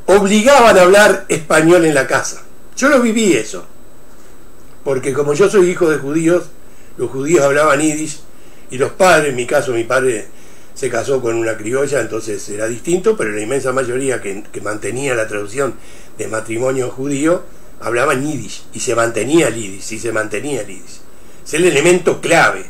obligaban a hablar español en la casa. Yo lo viví eso, porque como yo soy hijo de judíos, los judíos hablaban yiddish, y los padres, en mi caso mi padre se casó con una criolla, entonces era distinto, pero la inmensa mayoría que mantenía la traducción de matrimonio judío hablaban yiddish, y se mantenía el yiddish. Es el elemento clave.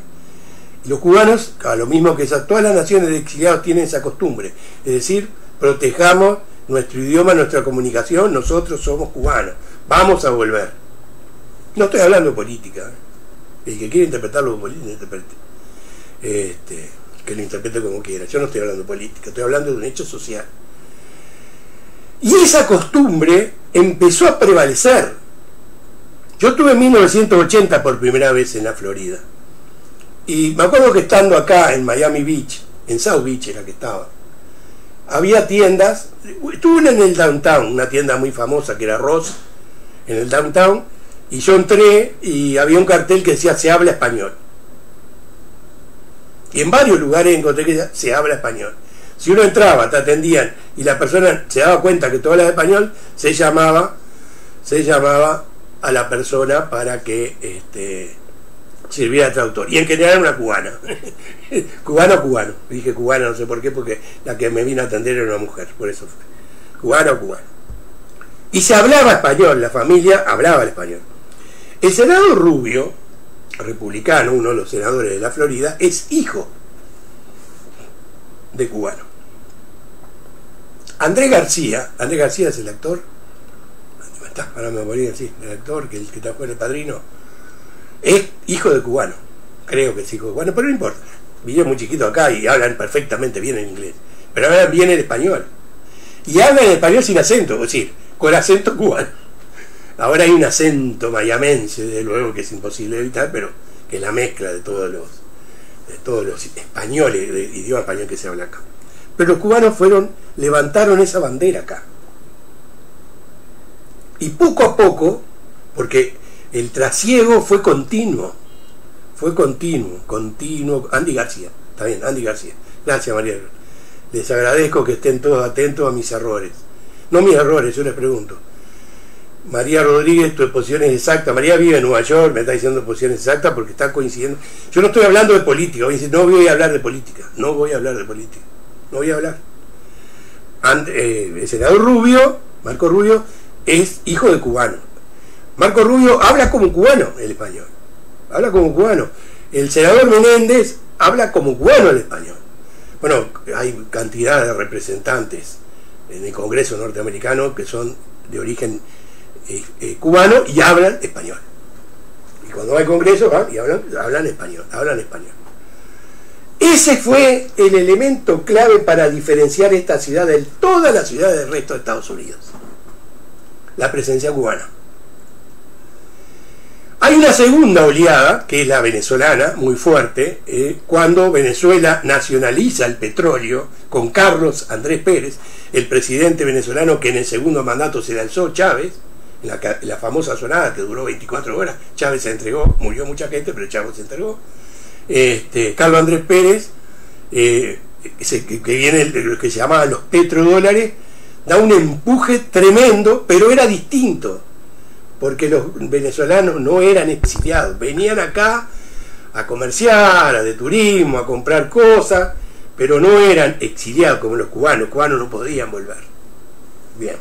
Y los cubanos, a lo mismo que todas las naciones de exiliados tienen esa costumbre, es decir, protejamos nuestro idioma, nuestra comunicación, nosotros somos cubanos, vamos a volver. No estoy hablando de política, el que quiere interpretarlo como política, que lo interprete como quiera. Yo no estoy hablando de política, estoy hablando de un hecho social. Y esa costumbre empezó a prevalecer. Yo estuve en 1980 por primera vez en la Florida. Y me acuerdo que estando acá en Miami Beach, en South Beach era que estaba, había tiendas. Estuve en el downtown, una tienda muy famosa que era Ross, en el downtown, y yo entré y había un cartel que decía se habla español. Y en varios lugares encontré que decía se habla español. Si uno entraba, te atendían y la persona se daba cuenta que tú hablas español, se llamaba a la persona para que sirviera de traductor. Y en general era una cubana. Cubano. Dije cubana, no sé por qué, porque la que me vino a atender era una mujer, por eso fue. Cubano. Y se hablaba español, la familia hablaba el español. El senador Rubio, republicano, uno de los senadores de la Florida, es hijo de cubano. Andrés García es el actor, ahora me morí así, el actor que trabajó en El Padrino, es hijo de cubano, creo que es hijo de cubano, pero no importa, vivió muy chiquito acá y hablan perfectamente bien el inglés, pero hablan bien el español, y hablan el español sin acento, es decir, con acento cubano. Ahora hay un acento mayamense, de luego, que es imposible evitar, pero que es la mezcla de todos los españoles, de idioma español que se habla acá. Pero los cubanos levantaron esa bandera acá. Y poco a poco, porque el trasiego fue continuo. Andy García, está bien, Andy García. Gracias, María. Les agradezco que estén todos atentos a mis errores. No mis errores, yo les pregunto. María Rodríguez, tu exposición es exacta. María vive en Nueva York, me está diciendo exposición exacta porque está coincidiendo. Yo no estoy hablando de política, no voy a hablar de política. El senador Rubio, Marco Rubio, es hijo de cubano. Marco Rubio habla como cubano el español. El senador Menéndez habla como cubano el español. Bueno, hay cantidad de representantes en el Congreso norteamericano que son de origen cubano y hablan español. Y cuando va al Congreso van y hablan español. Ese fue el elemento clave para diferenciar esta ciudad de todas las ciudades del resto de Estados Unidos. La presencia cubana. Hay una segunda oleada, que es la venezolana, muy fuerte, cuando Venezuela nacionaliza el petróleo con Carlos Andrés Pérez, el presidente venezolano que en el segundo mandato se lanzó Chávez, en la famosa sonada que duró 24 horas, Chávez se entregó, murió mucha gente, pero Chávez se entregó. Carlos Andrés Pérez, que viene lo que se llamaba los petrodólares, da un empuje tremendo, pero era distinto, porque los venezolanos no eran exiliados, venían acá a comerciar, de turismo, a comprar cosas, pero no eran exiliados como los cubanos no podían volver. Bien.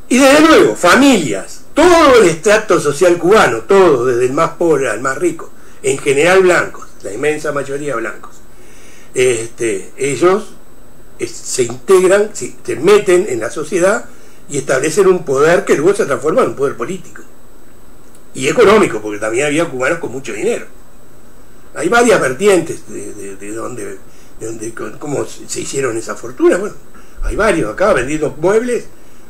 Y desde luego, familias, todo el estrato social cubano, todo, desde el más pobre al más rico, en general blancos, la inmensa mayoría blancos, ellos se integran, se meten en la sociedad y establecen un poder que luego se transforma en un poder político y económico, porque también había cubanos con mucho dinero. Hay varias vertientes de cómo se hicieron esa fortuna. Bueno, hay varios acá vendiendo muebles.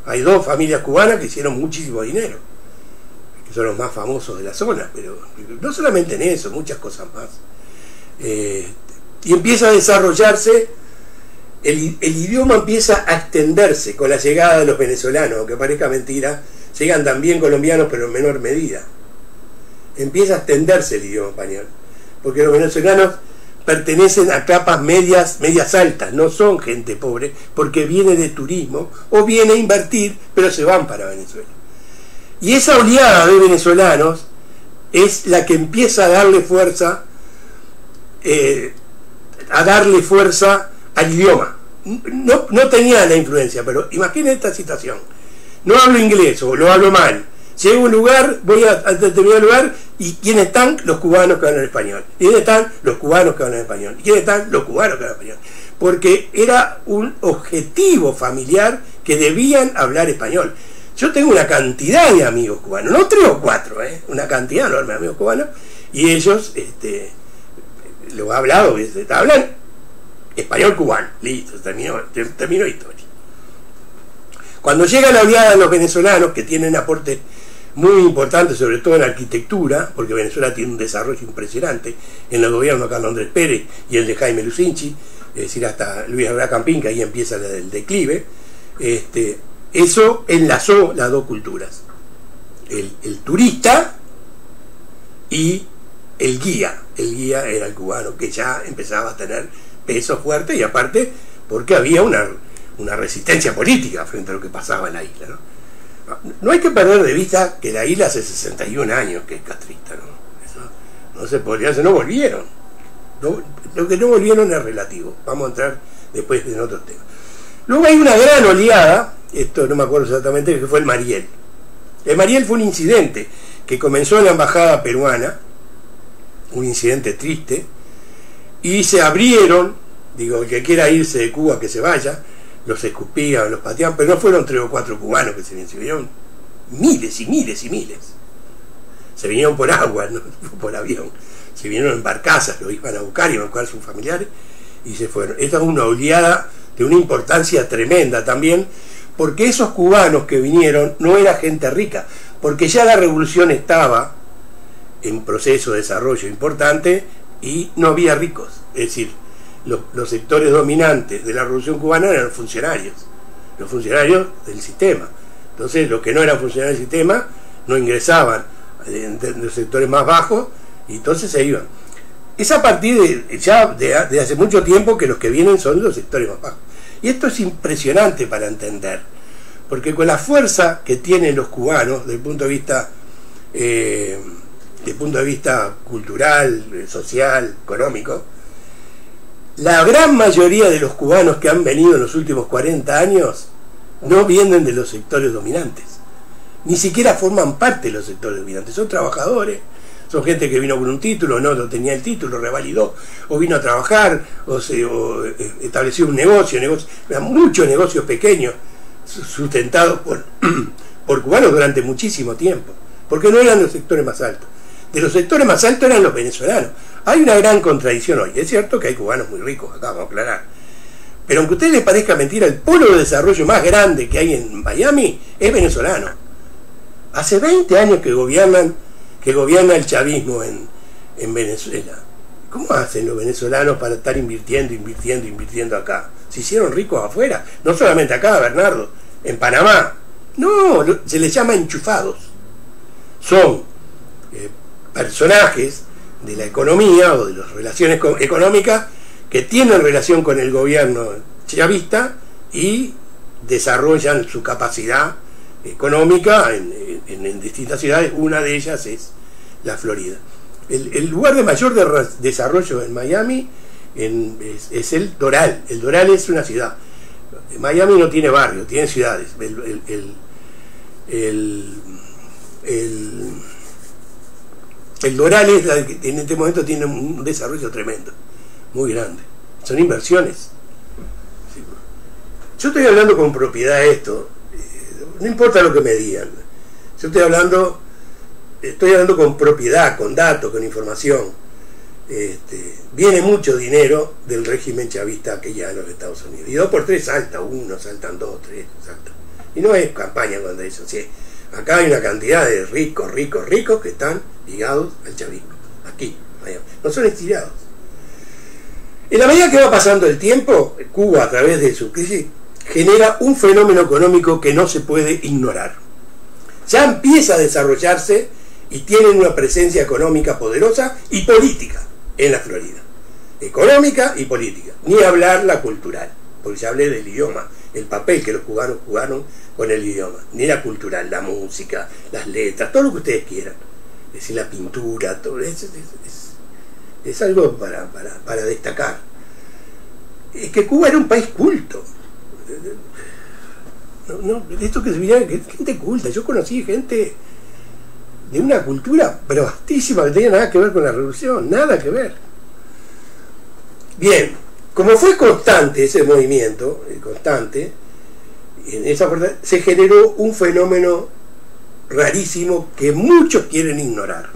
Hay dos familias cubanas que hicieron muchísimo dinero, que son los más famosos de la zona, pero no solamente en eso, muchas cosas más. Y empieza a desarrollarse, el idioma empieza a extenderse con la llegada de los venezolanos, aunque parezca mentira, llegan también colombianos, pero en menor medida. Empieza a extenderse el idioma español, porque los venezolanos pertenecen a capas medias altas, no son gente pobre, porque viene de turismo o viene a invertir, pero se van para Venezuela. Y esa oleada de venezolanos es la que empieza a darle fuerza al idioma. No tenía la influencia, pero imaginen esta situación. No hablo inglés o lo hablo mal. Llego a un lugar, voy a determinado lugar, y ¿quiénes están? Los cubanos que hablan español. ¿Y quiénes están? Los cubanos que hablan español. ¿Y quiénes están? Los cubanos que hablan español. Porque era un objetivo familiar que debían hablar español. Yo tengo una cantidad de amigos cubanos, no 3 o 4, una cantidad enorme de amigos cubanos, y ellos lo he hablado, hablan español cubano. Listo, terminó la historia. Cuando llega la oleada de los venezolanos, que tienen aportes muy importante, sobre todo en arquitectura, porque Venezuela tiene un desarrollo impresionante en el gobierno de Carlos Andrés Pérez y el de Jaime Lucinchi, es decir, hasta Luis Abra Campín, que ahí empieza el declive. Eso enlazó las dos culturas, el turista y el guía. El guía era el cubano, que ya empezaba a tener peso fuerte, y aparte porque había una resistencia política frente a lo que pasaba en la isla, ¿no? No hay que perder de vista que la isla hace 61 años que es castrista, ¿no? Eso no se podría hacer, no volvieron. Lo que no volvieron es relativo. Vamos a entrar después en otros temas. Luego hay una gran oleada, esto no me acuerdo exactamente, que fue el Mariel. El Mariel fue un incidente que comenzó en la embajada peruana, un incidente triste, y se abrieron, digo, el que quiera irse de Cuba que se vaya, los escupían, los pateaban, pero no fueron 3 o 4 cubanos que se vinieron, miles y miles y miles. Se vinieron por agua, no por avión. Se vinieron en barcazas, los iban a buscar, iban a buscar a sus familiares y se fueron. Esta es una oleada de una importancia tremenda también, porque esos cubanos que vinieron no era gente rica, porque ya la revolución estaba en proceso de desarrollo importante y no había ricos. Es decir, los sectores dominantes de la revolución cubana eran los funcionarios del sistema. Entonces los que no eran funcionarios del sistema no ingresaban en los sectores más bajos, y entonces se iban. Es a partir de hace mucho tiempo que los que vienen son los sectores más bajos. Y esto es impresionante para entender, porque con la fuerza que tienen los cubanos desde el punto de vista cultural, social, económico, la gran mayoría de los cubanos que han venido en los últimos 40 años no vienen de los sectores dominantes, ni siquiera forman parte de los sectores dominantes, son trabajadores, son gente que vino con un título, no tenía el título, revalidó, o vino a trabajar, o estableció un negocio, muchos negocios pequeños sustentados por cubanos durante muchísimo tiempo, porque no eran los sectores más altos. De los sectores más altos eran los venezolanos. Hay una gran contradicción hoy. Es cierto que hay cubanos muy ricos, acá vamos a aclarar. Pero aunque a ustedes les parezca mentira, el polo de desarrollo más grande que hay en Miami es venezolano. Hace 20 años que gobierna el chavismo en Venezuela. ¿Cómo hacen los venezolanos para estar invirtiendo acá? Se hicieron ricos afuera. No solamente acá, Bernardo, en Panamá. No, se les llama enchufados. Son personajes de la economía o de las relaciones económicas que tienen relación con el gobierno chavista y desarrollan su capacidad económica en distintas ciudades. Una de ellas es la Florida. El lugar de mayor desarrollo en Miami es el Doral. El Doral es una ciudad. Miami no tiene barrios, tiene ciudades. El Doral es la que en este momento tiene un desarrollo tremendo, muy grande. Son inversiones. Yo estoy hablando con propiedad de esto, no importa lo que me digan. Yo estoy hablando con propiedad, con datos, con información. Viene mucho dinero del régimen chavista que ya en los Estados Unidos. Y 2 por 3 salta uno, saltan 2, 3, saltan. Y no es campaña cuando dicen, sí. Acá hay una cantidad de ricos que están ligados al chavismo. Aquí, no son estirados. En la medida que va pasando el tiempo, Cuba, a través de su crisis, genera un fenómeno económico que no se puede ignorar. Ya empieza a desarrollarse y tienen una presencia económica poderosa y política en la Florida. Económica y política. Ni hablar la cultural, porque ya hablé del idioma, el papel que los cubanos jugaron con el idioma. Ni la cultural, la música, las letras, todo lo que ustedes quieran. Es decir, la pintura, todo eso es algo para destacar. Es que Cuba era un país culto. Esto que se veía, gente culta. Yo conocí gente de una cultura pero vastísima, que no tenía nada que ver con la revolución, nada que ver. Bien, como fue constante ese movimiento, se generó un fenómeno rarísimo que muchos quieren ignorar.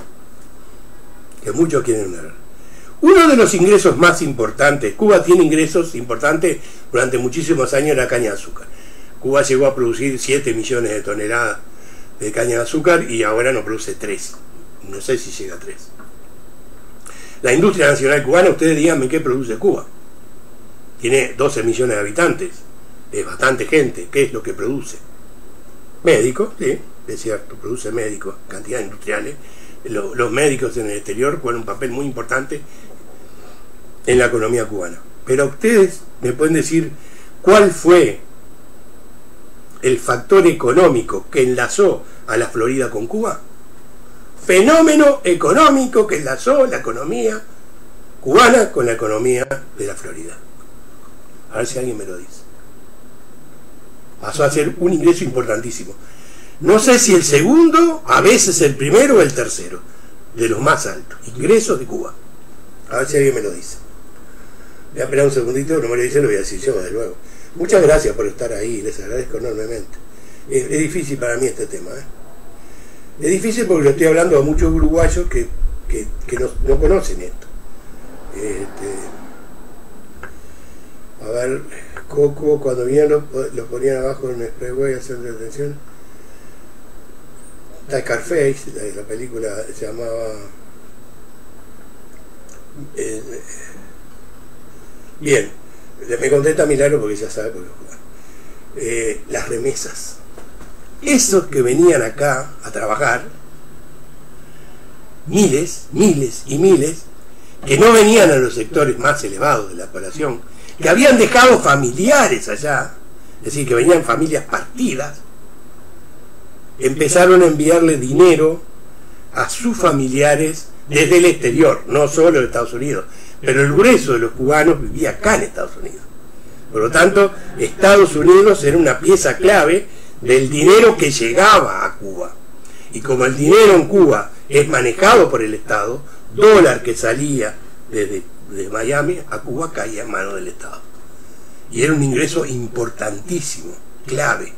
Uno de los ingresos más importantes, Cuba tiene ingresos importantes durante muchísimos años, la caña de azúcar. Cuba llegó a producir 7 millones de toneladas de caña de azúcar y ahora no produce 3. No sé si llega a 3. La industria nacional cubana, ustedes díganme qué produce Cuba. Tiene 12 millones de habitantes. Es bastante gente. ¿Qué es lo que produce? Médicos, sí, es cierto, produce médicos, cantidades industriales. Los médicos en el exterior juegan un papel muy importante en la economía cubana. Pero ustedes me pueden decir cuál fue el factor económico que enlazó a la Florida con Cuba. Fenómeno económico que enlazó la economía cubana con la economía de la Florida. A ver si alguien me lo dice. Pasó a ser un ingreso importantísimo. No sé si el segundo, a veces el primero o el tercero, de los más altos ingresos de Cuba. A ver si alguien me lo dice. Voy a esperar un segundito, no me lo dice, lo voy a decir yo, de luego. Muchas gracias por estar ahí, les agradezco enormemente. Es difícil para mí este tema, ¿eh? Es difícil porque lo estoy hablando a muchos uruguayos que no conocen esto. A ver, Coco, cuando vinieron lo ponían abajo en el Expressway a hacer detención. Scarface, la película se llamaba... bien, me contesta Milagro porque ya sabe por qué jugar. Las remesas. Esos que venían acá a trabajar, miles y miles, que no venían a los sectores más elevados de la población, que habían dejado familiares allá, es decir, que venían familias partidas, empezaron a enviarle dinero a sus familiares desde el exterior, no solo de Estados Unidos, pero el grueso de los cubanos vivía acá en Estados Unidos. Por lo tanto, Estados Unidos era una pieza clave del dinero que llegaba a Cuba. Y como el dinero en Cuba es manejado por el Estado, dólar que salía de Miami a Cuba caía en manos del Estado. Y era un ingreso importantísimo, clave.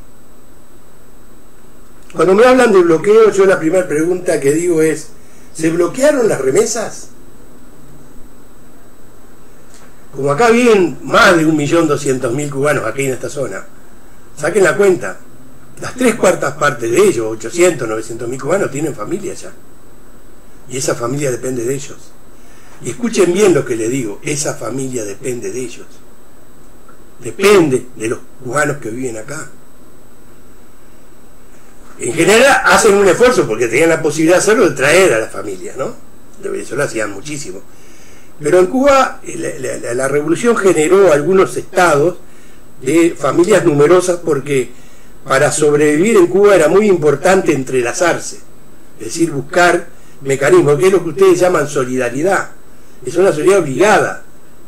Cuando me hablan de bloqueo, yo la primera pregunta que digo es, ¿se bloquearon las remesas? Como acá viven más de 1.200.000 cubanos aquí en esta zona, saquen la cuenta, las 3/4 partes de ellos, 800, 900.000 cubanos, tienen familia ya. Y esa familia depende de ellos. Y escuchen bien lo que les digo, esa familia depende de ellos. Depende de los cubanos que viven acá. En general hacen un esfuerzo porque tenían la posibilidad de hacerlo, de traer a la familia, ¿no? Eso lo hacían muchísimo. Pero en Cuba la revolución generó algunos estados de familias numerosas porque para sobrevivir en Cuba era muy importante entrelazarse, es decir, buscar mecanismos, que es lo que ustedes llaman solidaridad. Es una solidaridad obligada,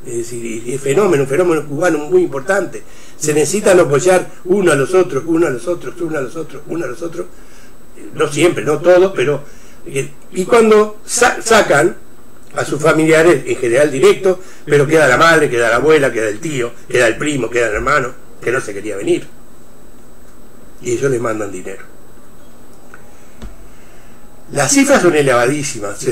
es decir, es un fenómeno cubano muy importante. Se necesitan apoyar uno a los otros, uno a los otros, uno a los otros, uno a los otros, no siempre, no todos, pero... Y cuando sacan a sus familiares, en general directos, pero queda la madre, queda la abuela, queda el tío, queda el primo, queda el hermano, que no se quería venir. Y ellos les mandan dinero. Las cifras son elevadísimas.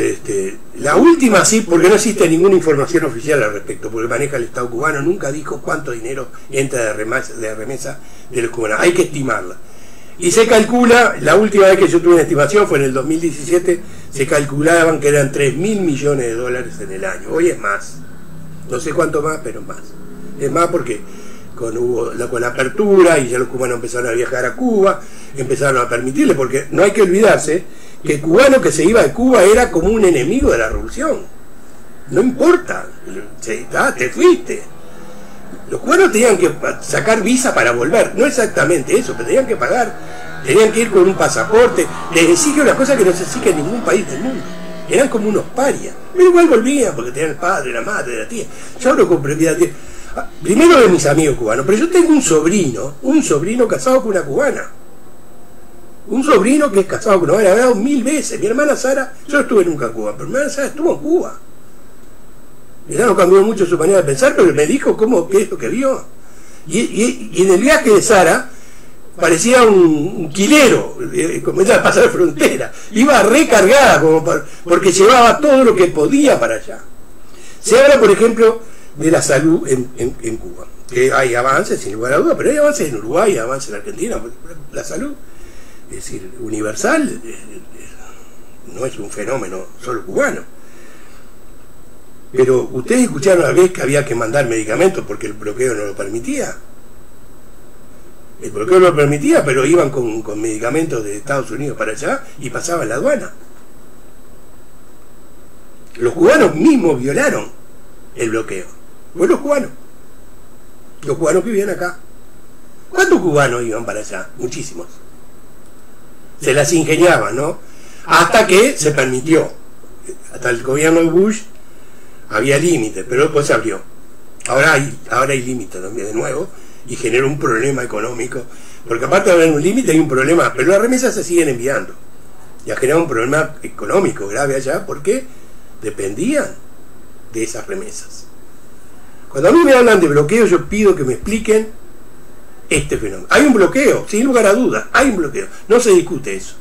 La última sí, porque no existe ninguna información oficial al respecto, porque maneja el Estado cubano, nunca dijo cuánto dinero entra de remesa de los cubanos. Hay que estimarla. Y se calcula, la última vez que yo tuve una estimación fue en el 2017, se calculaban que eran 3.000 millones de dólares en el año. Hoy es más. No sé cuánto más, pero más. Es más porque con la apertura y ya los cubanos empezaron a viajar a Cuba, empezaron a permitirle, porque no hay que olvidarse que el cubano que se iba de Cuba era como un enemigo de la revolución. No importa, te fuiste. Los cubanos tenían que sacar visa para volver, no exactamente eso, pero tenían que pagar, tenían que ir con un pasaporte, les exige una cosa que no se exige en ningún país del mundo. Eran como unos parias, pero igual volvían porque tenían el padre, la madre, la tía. Yo hablo con propiedad, primero de mis amigos cubanos, pero yo tengo un sobrino casado con una cubana. Un sobrino que es casado con una cubana, me ha dado 1000 veces. Mi hermana Sara, yo no estuve nunca en Cuba, pero mi hermana Sara estuvo en Cuba. Ya no cambió mucho su manera de pensar, pero me dijo qué es lo que vio. Y en el viaje de Sara parecía un quilero, comenzaba a pasar frontera. Iba recargada porque llevaba todo lo que podía para allá. Se habla, por ejemplo, de la salud en Cuba. Que hay avances, sin lugar a dudas, pero hay avances en Uruguay, hay avances en Argentina. La salud es decir, universal, no es un fenómeno solo cubano. Pero ustedes escucharon una vez que había que mandar medicamentos porque el bloqueo no lo permitía. El bloqueo no lo permitía, pero iban con medicamentos de Estados Unidos para allá y pasaban la aduana. Los cubanos mismos violaron el bloqueo. Pues los cubanos que vivían acá. ¿Cuántos cubanos iban para allá? Muchísimos. Se las ingeniaban, ¿no? Hasta que se permitió. Hasta el gobierno de Bush había límites, pero después se abrió. Ahora hay límites también de nuevo y genera un problema económico. Porque aparte de haber un límite hay un problema, pero las remesas se siguen enviando. Y ha generado un problema económico grave allá porque dependían de esas remesas. Cuando a mí me hablan de bloqueo, yo pido que me expliquen este fenómeno. Hay un bloqueo, sin lugar a dudas, hay un bloqueo. No se discute eso.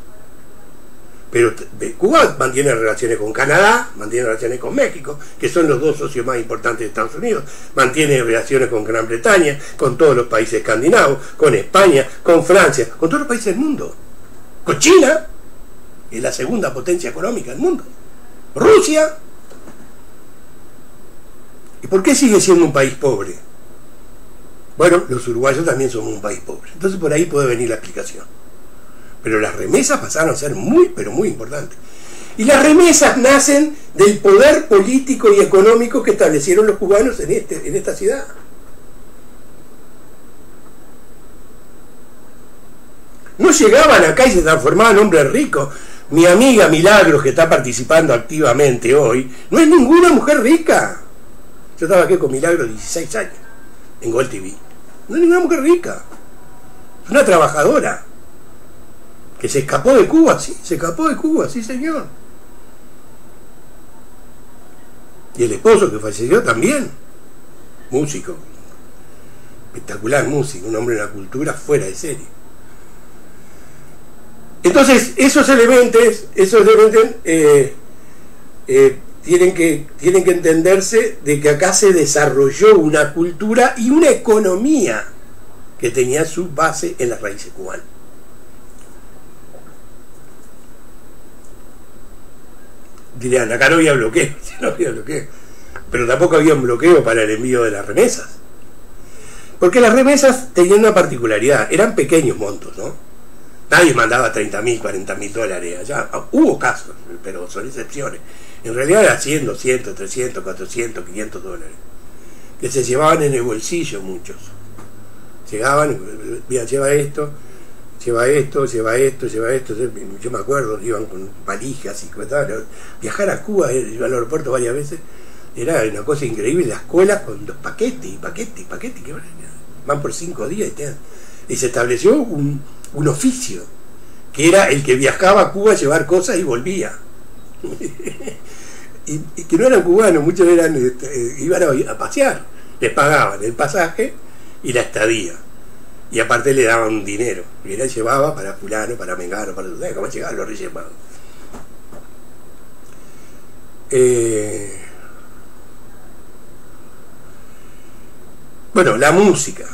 Pero Cuba mantiene relaciones con Canadá, mantiene relaciones con México, que son los dos socios más importantes de Estados Unidos, mantiene relaciones con Gran Bretaña, con todos los países escandinavos, con España, con Francia, con todos los países del mundo. Con China, que es la segunda potencia económica del mundo. Rusia. ¿Y por qué sigue siendo un país pobre? Bueno, los uruguayos también somos un país pobre. Entonces por ahí puede venir la explicación. Pero las remesas pasaron a ser muy, pero muy importantes. Y las remesas nacen del poder político y económico que establecieron los cubanos en esta ciudad. No llegaban acá y se transformaban en hombres ricos. Mi amiga Milagros, que está participando activamente hoy, no es ninguna mujer rica. Yo trabajé con Milagros 16 años en Gol TV. No es ninguna mujer rica. Es una trabajadora que se escapó de Cuba, sí, se escapó de Cuba, sí señor. Y el esposo que falleció también, músico, espectacular músico, un hombre de la cultura fuera de serie. Entonces, esos elementos tienen que entenderse de que acá se desarrolló una cultura y una economía que tenía su base en las raíces cubanas. Dirían, acá no había bloqueo, no había bloqueo, pero tampoco había un bloqueo para el envío de las remesas, porque las remesas tenían una particularidad, eran pequeños montos, ¿no? Nadie mandaba 30.000, 40.000 dólares allá. Hubo casos, pero son excepciones. En realidad era 100, 200, 300, 400, 500 dólares que se llevaban en el bolsillo muchos. Llegaban, mira, lleva esto, lleva esto, lleva esto, lleva esto. Yo me acuerdo, iban con valijas y cosas. Viajar a Cuba, iba al aeropuerto varias veces, era una cosa increíble. Las colas con los paquetes, que van por 5 días y se estableció un oficio, que era el que viajaba a Cuba a llevar cosas y volvía. y que no eran cubanos, muchos iban a pasear, les pagaban el pasaje y la estadía. Y aparte le daban un dinero, y él llevaba para fulano, para mengano, para cómo llegaban los Reyes Magos. Bueno, la música,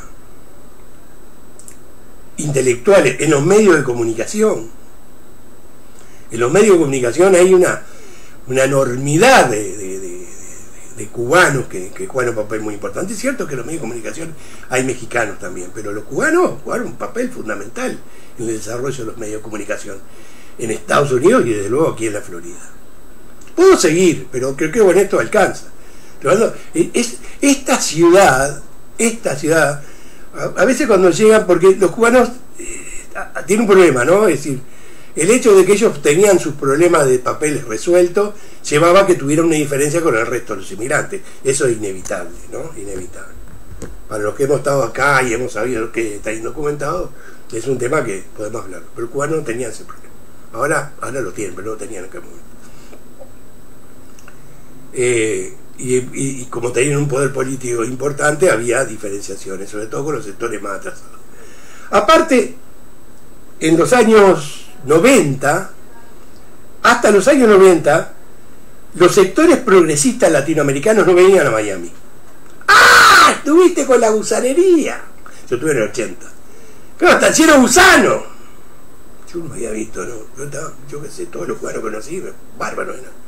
intelectuales, en los medios de comunicación. En los medios de comunicación hay una enormidad de cubanos que juegan un papel muy importante. Es cierto que en los medios de comunicación hay mexicanos también, pero los cubanos jugaron un papel fundamental en el desarrollo de los medios de comunicación en Estados Unidos y desde luego aquí en la Florida. Puedo seguir, pero creo que con esto alcanza. Esta ciudad, a veces cuando llegan, porque los cubanos tienen un problema, ¿no? Es decir, el hecho de que ellos tenían sus problemas de papeles resueltos llevaba a que tuvieran una diferencia con el resto de los inmigrantes. Eso es inevitable, ¿no? Inevitable. Para los que hemos estado acá y hemos sabido lo que está indocumentado, es un tema que podemos hablar. Pero los cubanos no tenían ese problema. Ahora lo tienen, pero no lo tenían en aquel momento. Y como tenían un poder político importante, había diferenciaciones, sobre todo con los sectores más atrasados. Aparte, en los años 90, hasta los años 90, los sectores progresistas latinoamericanos no venían a Miami. ¡Ah! Estuviste con la gusanería. Yo estuve en el 80. Pero hasta el cielo gusano. Yo no había visto, ¿no? Yo qué sé, todos los cubanos conocí, bárbaro, ¿no?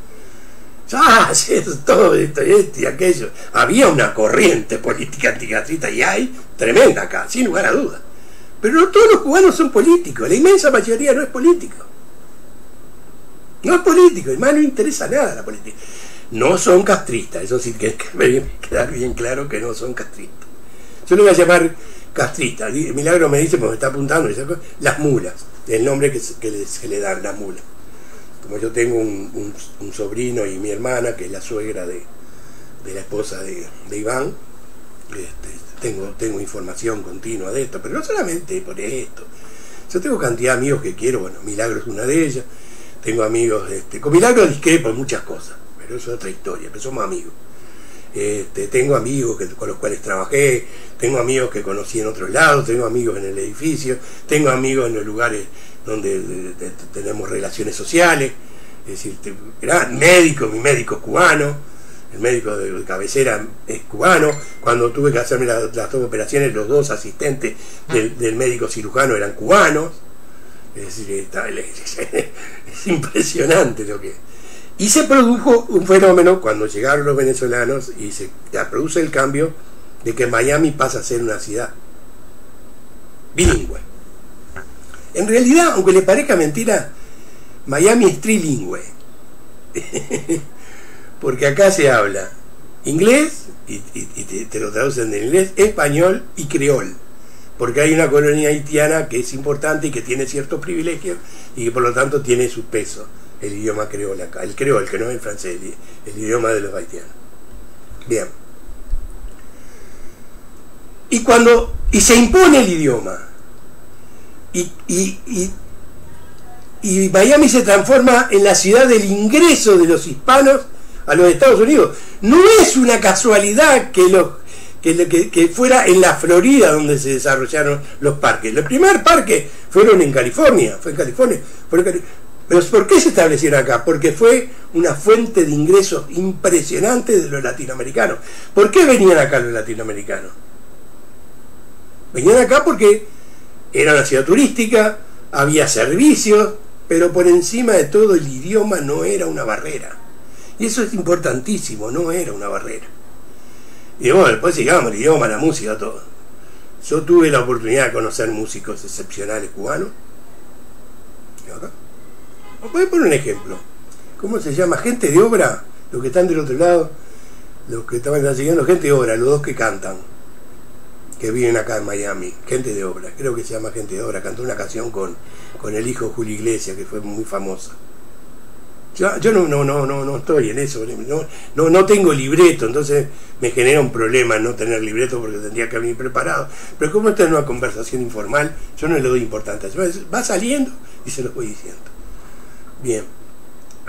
Ah, sí, eso, todo esto y aquello. Había una corriente política anticastrista y hay tremenda acá, sin lugar a dudas. Pero no todos los cubanos son políticos, la inmensa mayoría no es político. No es político, además no interesa nada la política. No son castristas, eso sí que me quedar bien claro que no son castristas. Yo le voy a llamar castrista. Milagro me dice, porque me está apuntando, las mulas, el nombre que le dan, las mulas. Como yo tengo un sobrino y mi hermana, que es la suegra de la esposa de Iván, tengo información continua de esto, pero no solamente por esto. Yo tengo cantidad de amigos que quiero, bueno, Milagro es una de ellas, tengo amigos, con Milagro discrepo en muchas cosas, pero eso es otra historia, pero somos amigos. Tengo amigos con los cuales trabajé, tengo amigos que conocí en otros lados, tengo amigos en el edificio, tengo amigos en los lugares donde tenemos relaciones sociales, es decir, mi médico es cubano, el médico de cabecera es cubano. Cuando tuve que hacerme las dos operaciones, los dos asistentes del médico cirujano eran cubanos. Es decir, es impresionante lo que... Y se produjo un fenómeno cuando llegaron los venezolanos y se produce el cambio de que Miami pasa a ser una ciudad bilingüe. En realidad, aunque le parezca mentira, Miami es trilingüe. Porque acá se habla inglés, y te lo traducen de inglés, español y creol. Porque hay una colonia haitiana que es importante y que tiene ciertos privilegios y que por lo tanto tiene su peso, el idioma creol acá. El creol, que no es el francés, el idioma de los haitianos. Bien. Y se impone el idioma. Y Miami se transforma en la ciudad del ingreso de los hispanos a los Estados Unidos. No es una casualidad que fuera en la Florida donde se desarrollaron los parques. Los primeros parques fueron en California, pero ¿por qué se establecieron acá? Porque fue una fuente de ingresos impresionante de los latinoamericanos. ¿Por qué venían acá los latinoamericanos? Venían acá porque era una ciudad turística, había servicios, pero por encima de todo el idioma no era una barrera. Y eso es importantísimo, no era una barrera. Y bueno, después llegamos el idioma, la música, todo. Yo tuve la oportunidad de conocer músicos excepcionales cubanos. ¿Y acá? Voy a poner un ejemplo. ¿Cómo se llama? Gente de obra, los que están del otro lado, los que estaban siguiendo, gente de obra, los dos que cantan, que viven acá en Miami, gente de obra, creo que se llama Gente de Obra, cantó una canción con el hijo de Julio Iglesias, que fue muy famosa. Yo no estoy en eso, no tengo libreto, entonces me genera un problema no tener libreto porque tendría que venir preparado. Pero como esta es una conversación informal, yo no le doy importancia. Va saliendo y se los voy diciendo. Bien,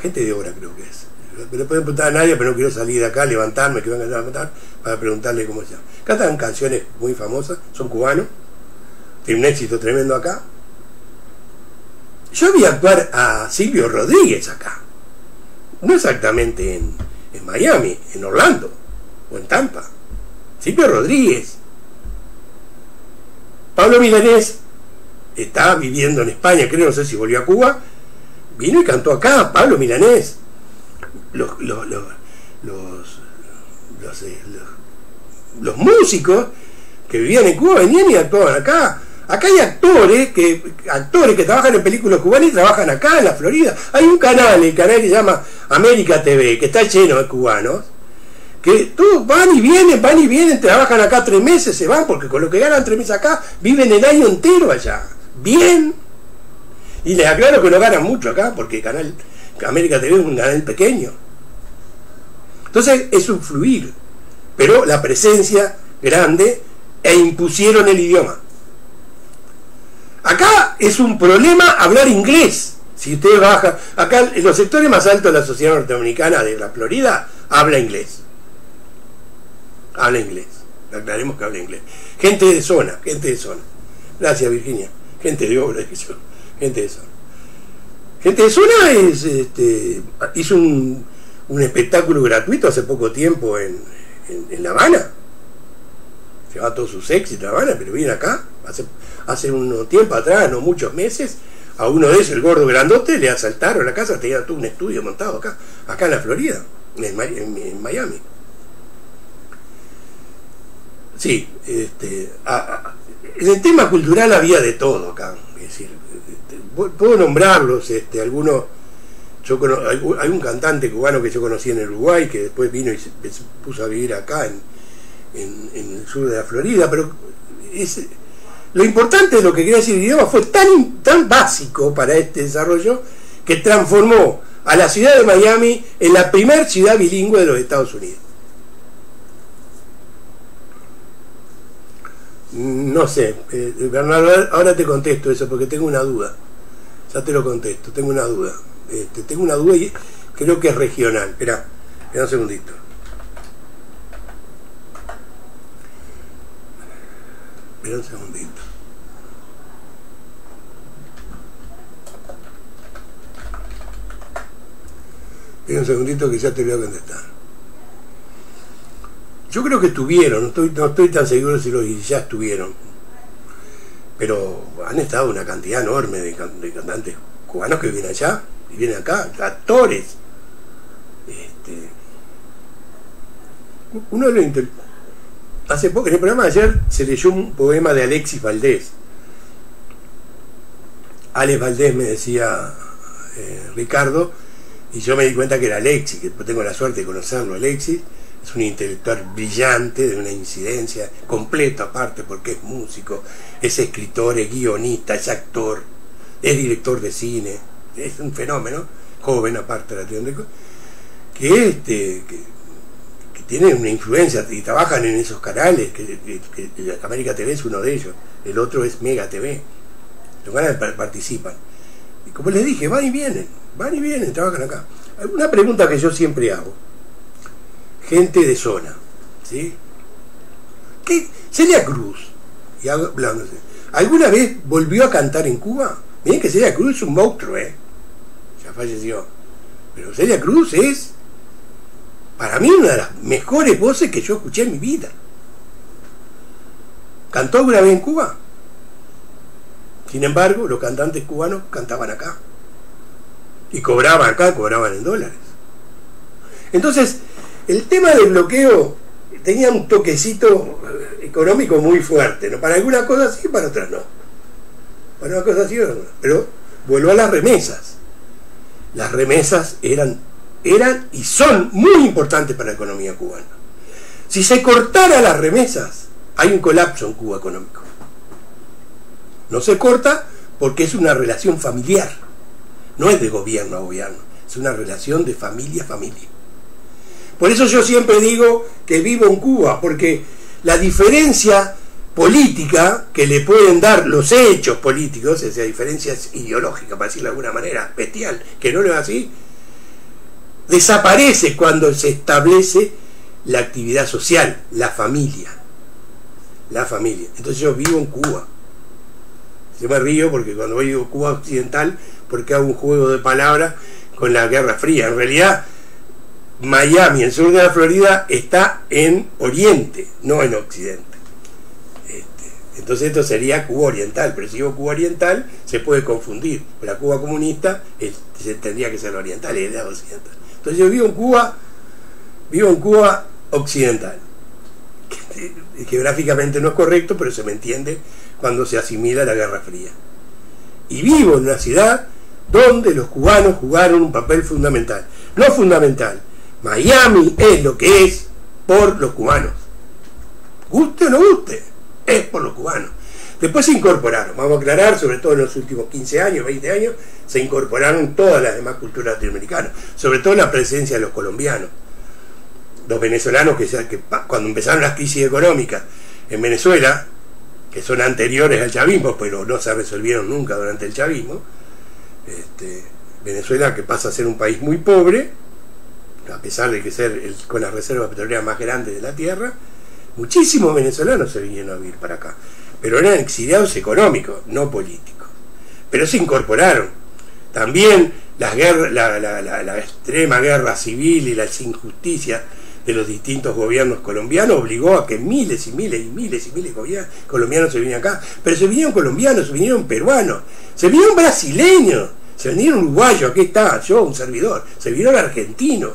Gente de Obra creo que es. Le pueden preguntar a nadie, pero no quiero salir de acá, levantarme, que vengan a levantar, para preguntarle cómo se llama. Cantan canciones muy famosas, son cubanos, tienen un éxito tremendo acá. Yo vi actuar a Silvio Rodríguez acá, no exactamente en Miami, en Orlando o en Tampa. Silvio Rodríguez. Pablo Milanés está viviendo en España, creo, no sé si volvió a Cuba, vino y cantó acá, Pablo Milanés. Los músicos que vivían en Cuba venían y actuaban acá. Acá hay actores que trabajan en películas cubanas y trabajan acá en la Florida. Hay un canal, el canal que se llama América TV, que está lleno de cubanos, que todos van y vienen, trabajan acá 3 meses, se van, porque con lo que ganan 3 meses acá, viven el año entero allá. Bien. Y les aclaro que no ganan mucho acá, porque el canal América TV es un canal pequeño. Entonces es un fluir, pero la presencia grande, e impusieron el idioma. Acá es un problema hablar inglés. Si usted baja, acá en los sectores más altos de la sociedad norteamericana de la Florida, habla inglés. Habla inglés. Aclaremos que habla inglés. Gente de zona. Gracias, Virginia. Gente de obra, gente de zona. Gente de zona hizo un espectáculo gratuito hace poco tiempo en La Habana. Llevaba todos sus éxitos a La Habana, pero viene acá, hace un tiempo atrás, no muchos meses, A uno de esos, el gordo grandote, le asaltaron la casa, tenía todo un estudio montado acá en la Florida, en Miami. Sí, en el tema cultural había de todo acá. Es decir, puedo nombrarlos, algunos. Hay un cantante cubano que yo conocí en el Uruguay, que después vino y se puso a vivir acá en el sur de la Florida, pero lo importante de lo que quería decir el idioma fue tan básico para este desarrollo que transformó a la ciudad de Miami en la primera ciudad bilingüe de los Estados Unidos. No sé, Bernardo, ahora te contesto eso porque tengo una duda. Ya te lo contesto, tengo una duda. Tengo una duda y creo que es regional. Espera un segundito. Espera un segundito. Espera un segundito que ya te voy a contestar. Yo creo que estuvieron, no estoy tan seguro si ya estuvieron, pero han estado una cantidad enorme de cantantes cubanos que vienen allá y vienen acá, actores. Uno de los hace poco, en el programa de ayer se leyó un poema de Alexis Valdés. Alex Valdés me decía Ricardo, y yo me di cuenta que era Alexis, que tengo la suerte de conocerlo. Alexis es un intelectual brillante, de una incidencia completa aparte, porque es músico, es escritor, es guionista, es actor, es director de cine, es un fenómeno, joven aparte relativamente, que tiene una influencia y trabajan en esos canales, que América TV es uno de ellos, el otro es Mega TV, los canales participan. Y como les dije, van y vienen, trabajan acá. Una pregunta que yo siempre hago: gente de zona, ¿sí? ¿Qué? Celia Cruz, y hablándose, ¿alguna vez volvió a cantar en Cuba? Miren que Celia Cruz es un monstruo, ya falleció, pero Celia Cruz es para mí una de las mejores voces que yo escuché en mi vida. ¿Cantó alguna vez en Cuba? Sin embargo, los cantantes cubanos cantaban acá y cobraban acá, cobraban en dólares. Entonces, el tema del bloqueo tenía un toquecito económico muy fuerte, ¿no? Para algunas cosas sí, para otras no. Para unas cosas sí, no. Pero vuelvo a las remesas. Las remesas eran y son muy importantes para la economía cubana. Si se cortara las remesas, hay un colapso en Cuba económico. No se corta porque es una relación familiar, no es de gobierno a gobierno, es una relación de familia a familia. Por eso yo siempre digo que vivo en Cuba, porque la diferencia política que le pueden dar los hechos políticos, esa diferencia ideológica, para decirlo de alguna manera, bestial, que no lo es así, desaparece cuando se establece la actividad social, la familia. La familia. Entonces yo vivo en Cuba. Yo me río porque cuando digo Cuba occidental, porque hago un juego de palabras con la Guerra Fría. En realidad, Miami, el sur de la Florida, está en Oriente, no en Occidente. Entonces esto sería Cuba Oriental, pero si digo Cuba Oriental se puede confundir. La Cuba comunista tendría que ser oriental y la occidental. Entonces yo vivo en Cuba occidental. Que geográficamente no es correcto, pero se me entiende cuando se asimila a la Guerra Fría. Y vivo en una ciudad donde los cubanos jugaron un papel fundamental. No fundamental. Miami es lo que es por los cubanos. Guste o no guste, es por los cubanos. Después se incorporaron, vamos a aclarar, sobre todo en los últimos 15 años, 20 años, se incorporaron todas las demás culturas latinoamericanas, sobre todo la presencia de los colombianos. Los venezolanos que cuando empezaron las crisis económicas en Venezuela, que son anteriores al chavismo, pero no se resolvieron nunca durante el chavismo, Venezuela, que pasa a ser un país muy pobre, a pesar de que ser con las reservas petroleras más grandes de la tierra, muchísimos venezolanos se vinieron a vivir para acá, pero eran exiliados económicos, no políticos, pero se incorporaron. También las guerras, la extrema guerra civil y las injusticias de los distintos gobiernos colombianos obligó a que miles y miles y miles y miles de colombianos se vinieran acá. Pero se vinieron colombianos, se vinieron peruanos, se vinieron brasileños, se vinieron uruguayos, aquí está, yo, un servidor, se vinieron argentinos.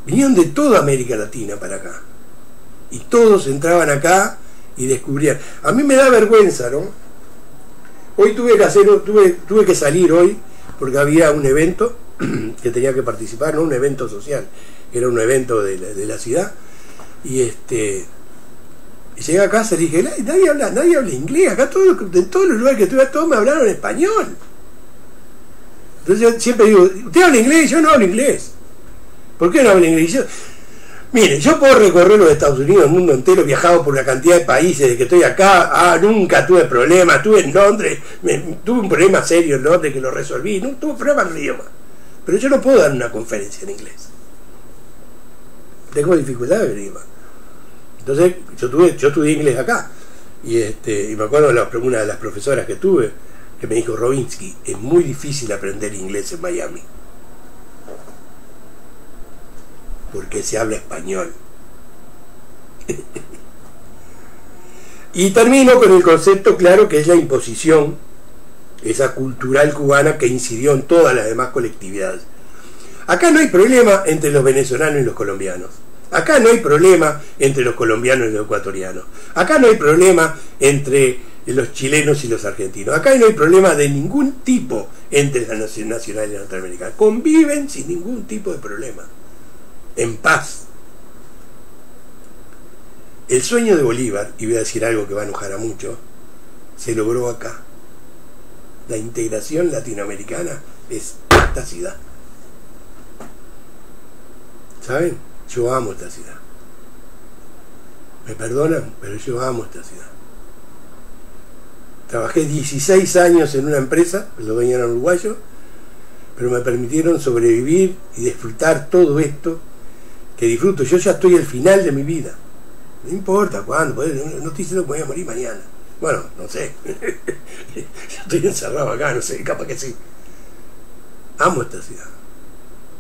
Vinieron de toda América Latina para acá. Y todos entraban acá y descubrían. A mí me da vergüenza, ¿no? Hoy tuve que salir hoy porque había un evento que tenía que participar, no un evento social, era un evento de la ciudad, y llegué a casa y dije, nadie habla inglés, acá en todos los lugares que estuve, todos me hablaron español. Entonces yo siempre digo, ¿usted habla inglés? Yo no hablo inglés. ¿Por qué no hablo inglés? Mire, yo puedo recorrer los Estados Unidos, el mundo entero, he viajado por una cantidad de países desde que estoy acá, nunca tuve problemas, estuve en Londres, tuve un problema serio en Londres que lo resolví, no tuve problemas en el idioma. Pero yo no puedo dar una conferencia en inglés. Tengo dificultades en el idioma. Entonces, yo estudié inglés acá. Y me acuerdo una de las profesoras que tuve, que me dijo, Robinsky, es muy difícil aprender inglés en Miami. Porque se habla español. Y termino con el concepto claro que es la imposición, esa cultural cubana que incidió en todas las demás colectividades. Acá no hay problema entre los venezolanos y los colombianos. Acá no hay problema entre los colombianos y los ecuatorianos. Acá no hay problema entre los chilenos y los argentinos. Acá no hay problema de ningún tipo entre las nacionalidades norteamericanas. Conviven sin ningún tipo de problema. En paz. El sueño de Bolívar, y voy a decir algo que va a enojar a muchos, se logró acá. La integración latinoamericana es esta ciudad. ¿Saben? Yo amo esta ciudad. Me perdonan, pero yo amo esta ciudad. Trabajé 16 años en una empresa, los dueños eran uruguayos, pero me permitieron sobrevivir y disfrutar todo esto que disfruto. Yo ya estoy al final de mi vida. No importa cuándo, no estoy diciendo que voy a morir mañana. Bueno, no sé. Yo estoy encerrado acá, no sé, capaz que sí. Amo esta ciudad.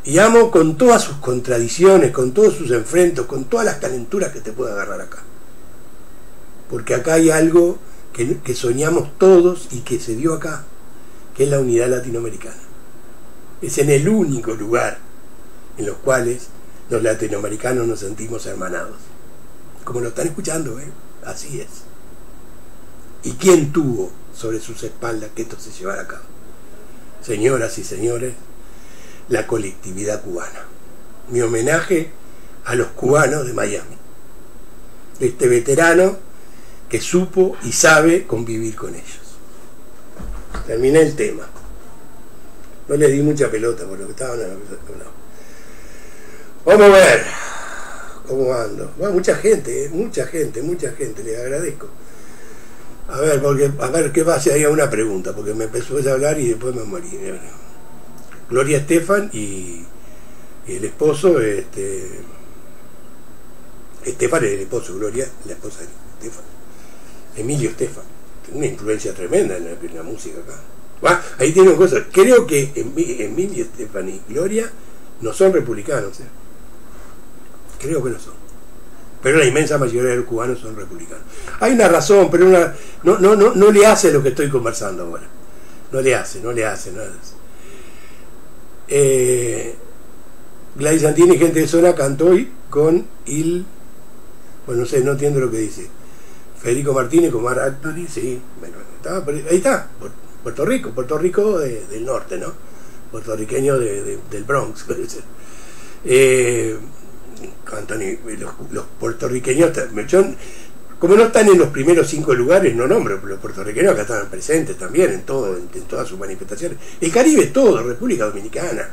Y amo con todas sus contradicciones, con todos sus enfrentos, con todas las calenturas que te puede agarrar acá. Porque acá hay algo que soñamos todos y que se dio acá, que es la unidad latinoamericana. Es en el único lugar en los cuales los latinoamericanos nos sentimos hermanados. Como lo están escuchando, así es. ¿Y quién tuvo sobre sus espaldas que esto se llevara a cabo? Señoras y señores, la colectividad cubana. Mi homenaje a los cubanos de Miami. Este veterano que supo y sabe convivir con ellos. Terminé el tema. No le di mucha pelota por lo que estaban hablando. Vamos a ver cómo ando. Bueno, mucha gente, les agradezco. A ver qué va si había una pregunta, porque me empezó a hablar y después me morí. Gloria Estefan y el esposo, Estefan es el esposo, Gloria, la esposa de Estefan. Emilio Estefan, tiene una influencia tremenda en la música acá. Bueno, ahí tiene una cosa, creo que Emilio Estefan y Gloria no son republicanos, creo que no son. Pero la inmensa mayoría de los cubanos son republicanos. Hay una razón, pero no le hace lo que estoy conversando ahora. No le hace. Gladys Santini, gente de zona, cantó hoy con bueno, no sé, no entiendo lo que dice. Federico Martínez con Mar Anthony, sí, bueno, ahí está, Puerto Rico del norte, ¿no? Puertorriqueño del Bronx. Anthony, los puertorriqueños, como no están en los primeros 5 lugares, no nombro, pero los puertorriqueños acá están presentes también en todas sus manifestaciones. El Caribe es todo, República Dominicana,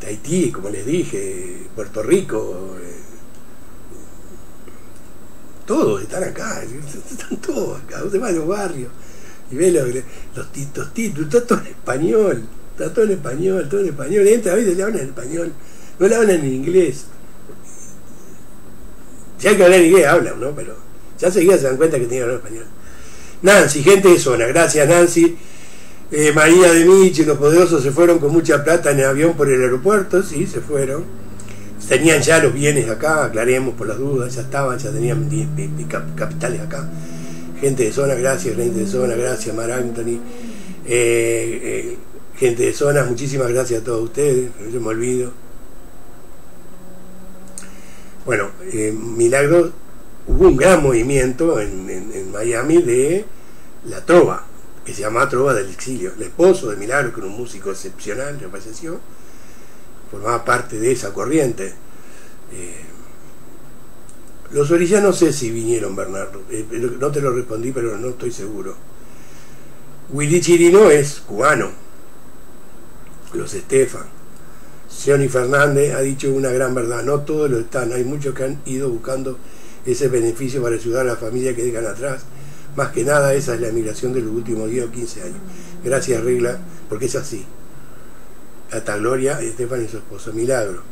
Haití, como les dije, Puerto Rico, todos están acá, están todos acá. Usted va a los barrios y ve los títulos, está todo en español, entra a veces le hablan en español, no le hablan en inglés. Si hay que hablar inglés, hablan, ¿no? Pero ya seguida se dan cuenta que tienen que hablar español. Nancy, gente de zona, gracias Nancy. María de Mich y los poderosos se fueron con mucha plata en el avión por el aeropuerto, sí, se fueron. tenían ya los bienes acá, aclaremos por las dudas, ya estaban, ya tenían capitales acá. Gente de zona, gracias, gente de zona, gracias, Mar Anthony. Gente de zona, muchísimas gracias a todos ustedes, yo me olvido. Bueno, Milagro, hubo un gran movimiento en Miami de la trova, que se llama Trova del Exilio. El esposo de Milagro, que era un músico excepcional, me falleció, formaba parte de esa corriente. Los orillas no sé si vinieron, Bernardo, no te lo respondí, pero no estoy seguro. Willy Chirino es cubano, los Estefan. Johnny Fernández ha dicho una gran verdad, no todos lo están, hay muchos que han ido buscando ese beneficio para ayudar a la familia que dejan atrás. Más que nada esa es la emigración de los últimos 10 o 15 años. Gracias, Regla, porque es así. Hasta Gloria, Estefan y su esposo. Milagro.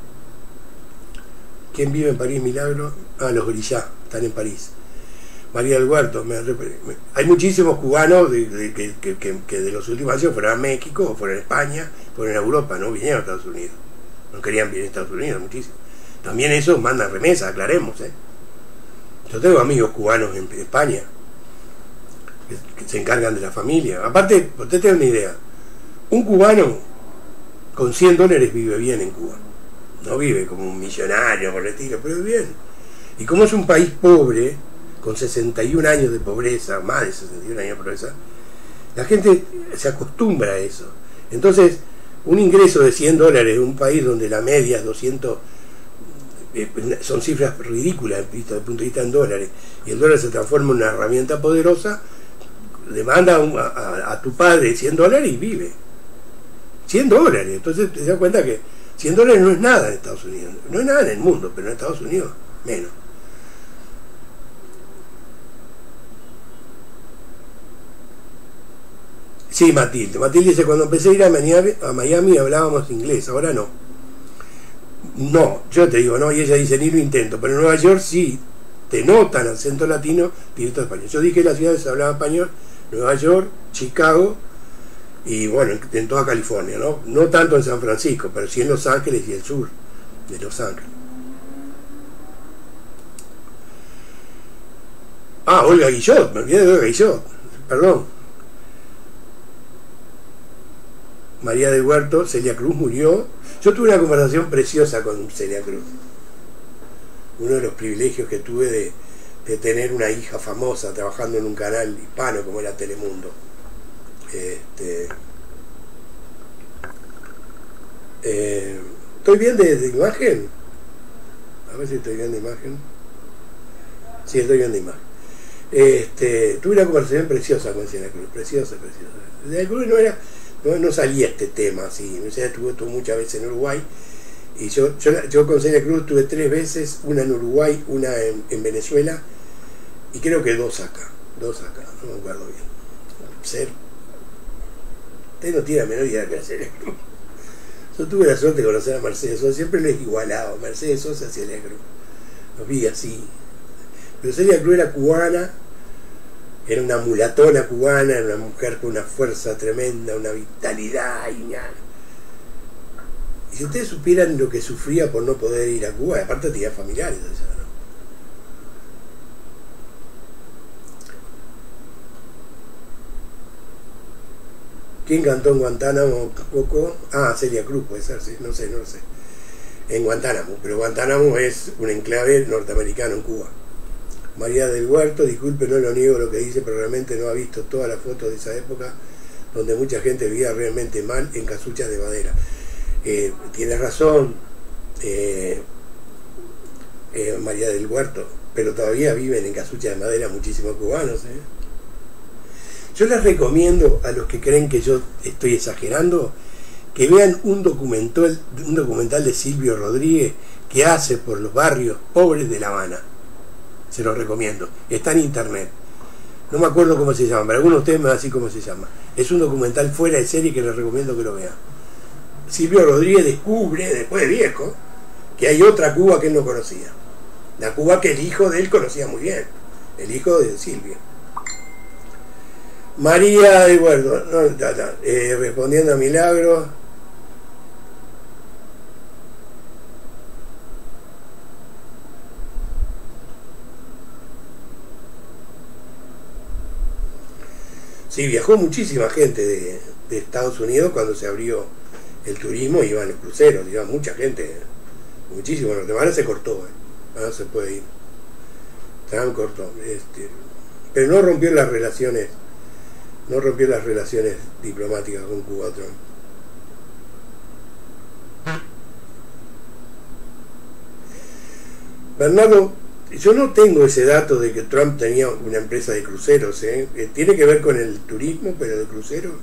¿Quién vive en París, Milagro? Ah, los Grillá, están en París. María del Huerto. Hay muchísimos cubanos que de los últimos años fueron a México, o fueron a España, fueron a Europa, no vinieron a Estados Unidos. No querían vivir en Estados Unidos, muchísimo. También esos mandan remesas, aclaremos. Yo tengo amigos cubanos en España que se encargan de la familia. Aparte, usted tiene una idea, un cubano con $100 vive bien en Cuba. No vive como un millonario por el estilo, pero vive bien. Y como es un país pobre, con 61 años de pobreza, más de 61 años de pobreza, la gente se acostumbra a eso. Entonces, un ingreso de $100 en un país donde la media es 200, son cifras ridículas desde el punto de vista en dólares, y el dólar se transforma en una herramienta poderosa, le manda a tu padre $100 y vive. $100. Entonces te das cuenta que $100 no es nada en Estados Unidos, no es nada en el mundo, pero en Estados Unidos menos. Sí, Matilde dice, cuando empecé a ir a Miami hablábamos inglés, ahora no. No, yo te digo no, y ella dice ni lo intento, pero en Nueva York sí te notan acento latino directo español. Yo dije que las ciudades se hablaba español, Nueva York, Chicago y bueno, en toda California, no tanto en San Francisco, pero sí en Los Ángeles y el sur de Los Ángeles. Ah, Olga Guillot, me olvidé de Olga Guillot, perdón. María del Huerto, Celia Cruz murió. Yo tuve una conversación preciosa con Celia Cruz. Uno de los privilegios que tuve de tener una hija famosa trabajando en un canal hispano como era Telemundo. ¿Estoy bien de imagen? A ver si estoy bien de imagen. Sí, estoy bien de imagen. Tuve una conversación preciosa con Celia Cruz, preciosa. Celia Cruz no salía este tema así. Ella estuvo muchas veces en Uruguay y yo con Celia Cruz tuve 3 veces, una en Uruguay, una en Venezuela y creo que 2 acá, no me acuerdo bien. Usted no tiene la menor idea que era Celia Cruz. Yo tuve la suerte de conocer a Mercedes Sosa, siempre lo he igualado, Mercedes Sosa y Celia Cruz, los vi así, pero Celia Cruz era cubana. Era una mulatona cubana, era una mujer con una fuerza tremenda, una vitalidad y si ustedes supieran lo que sufría por no poder ir a Cuba, aparte tenía familiares allá, ¿no? ¿Quién cantó en Guantánamo, Coco? Ah, Celia Cruz, puede ser, sí, no sé. En Guantánamo, pero Guantánamo es un enclave norteamericano en Cuba. María del Huerto, disculpe, no lo niego lo que dice, pero realmente no ha visto todas las fotos de esa época donde mucha gente vivía realmente mal en casuchas de madera. Tienes razón, María del Huerto, pero todavía viven en casuchas de madera muchísimos cubanos. Yo les recomiendo a los que creen que yo estoy exagerando que vean un documental de Silvio Rodríguez que hace por los barrios pobres de La Habana. Se lo recomiendo, está en internet, no me acuerdo cómo se llama, pero alguno de ustedes me va a decir cómo se llama. Es un documental fuera de serie que les recomiendo que lo vean. Silvio Rodríguez descubre, después de viejo, que hay otra Cuba que él no conocía, la Cuba que el hijo de él conocía muy bien, el hijo de Silvio. María de Huerto, respondiendo a Milagro. Sí, viajó muchísima gente de Estados Unidos cuando se abrió el turismo, iban los cruceros, iba mucha gente, muchísimo. Ahora se cortó, ahora se puede ir. Trump cortó, pero no rompió las relaciones diplomáticas con Cuba, Trump. Bernardo, yo no tengo ese dato de que Trump tenía una empresa de cruceros, tiene que ver con el turismo, pero de cruceros,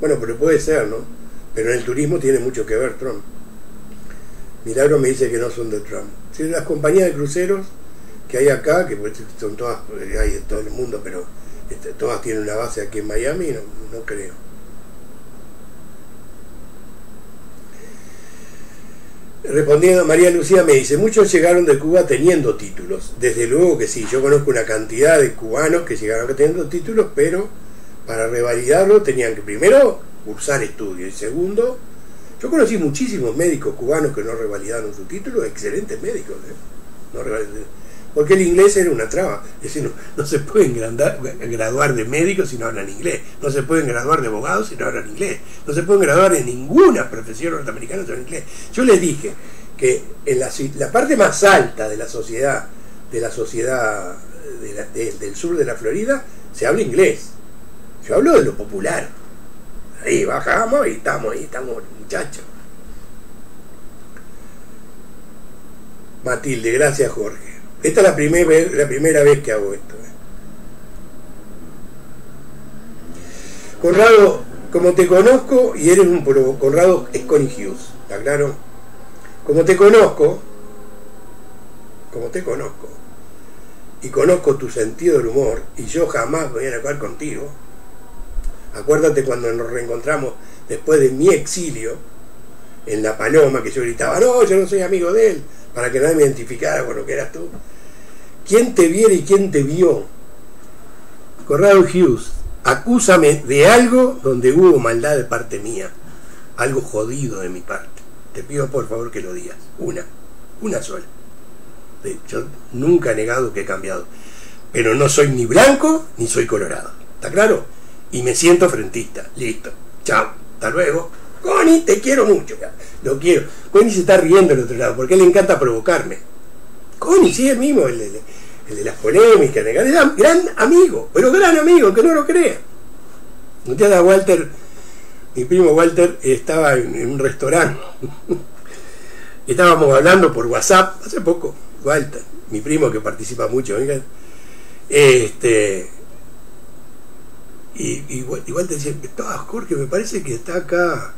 bueno, pero puede ser, ¿no? Pero en el turismo tiene mucho que ver Trump. Milagro me dice que no son de Trump. Sí, las compañías de cruceros que hay acá, que son todas, hay de todo el mundo, pero todas tienen una base aquí en Miami, no creo. Respondiendo, María Lucía me dice, muchos llegaron de Cuba teniendo títulos. Desde luego que sí, yo conozco una cantidad de cubanos que llegaron teniendo títulos, pero para revalidarlo tenían que primero cursar estudios y segundo, yo conocí muchísimos médicos cubanos que no revalidaron su título, excelentes médicos, no porque el inglés era una traba. Es decir, no se pueden graduar de médicos si no hablan inglés, no se pueden graduar de abogados si no hablan inglés, no se pueden graduar en ninguna profesión norteamericana si no hablan inglés. Yo les dije que en la parte más alta de la sociedad del sur de la Florida se habla inglés. Yo hablo de lo popular. Ahí bajamos y estamos muchachos. Matilde, gracias Jorge. Esta es la primera vez que hago esto. Conrado, como te conozco y eres un pro, Conrado es Connie Hughes, ¿está claro? Como te conozco y conozco tu sentido del humor, y yo jamás voy a enojar contigo. Acuérdate cuando nos reencontramos después de mi exilio en La Paloma, que yo gritaba, no, yo no soy amigo de él, para que nadie me identificara con lo que eras tú. ¿Quién te viera y quién te vio? Conrado Hughes, acúsame de algo donde hubo maldad de parte mía, algo jodido de mi parte. Te pido por favor que lo digas, una sola. Yo nunca he negado que he cambiado, pero no soy ni blanco ni soy colorado, ¿está claro? Y me siento frentista, listo, chao, hasta luego. Connie, te quiero mucho, lo quiero. Connie se está riendo del otro lado, porque le encanta provocarme. Connie, sí, el mismo, el de las polémicas, gran amigo, pero gran amigo, que no lo crea. Un día Walter, mi primo Walter, estaba en un restaurante, estábamos hablando por WhatsApp, hace poco, Walter, mi primo que participa mucho, ¿verdad? Igual te decía, Jorge, me parece que está acá.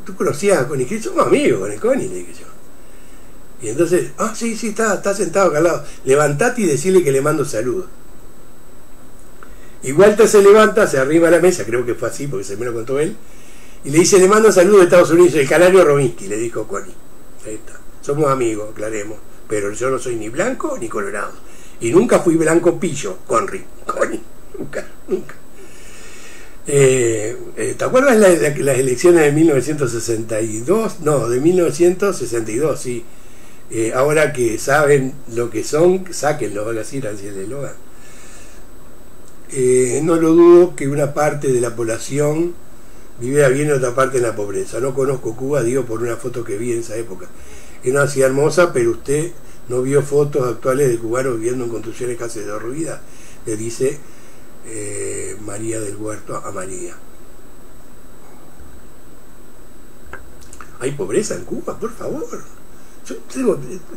Tú conocías a Connie, que somos amigos con el Connie, le dije yo. Y entonces, sí, está sentado acá al lado. Levantate y decirle que le mando saludos. Y Walter se levanta, se arriba a la mesa, creo que fue así porque se me lo contó él, y le dice, le mando saludos de Estados Unidos, el canario Robinsky, le dijo Connie. Ahí está. Somos amigos, aclaremos, pero yo no soy ni blanco ni colorado. Y nunca fui blanco pillo, Connie. Nunca. ¿Te acuerdas las elecciones de 1962? No, de 1962, sí. Ahora que saben lo que son, sáquenlo, van a decir así el eslogan. No lo dudo que una parte de la población viviera bien y otra parte en la pobreza. No conozco Cuba, digo por una foto que vi en esa época. Era una ciudad hermosa, pero usted no vio fotos actuales de cubanos viviendo en construcciones casi derruidas, le dice María del Huerto a María. ¿Hay pobreza en Cuba? Por favor. Yo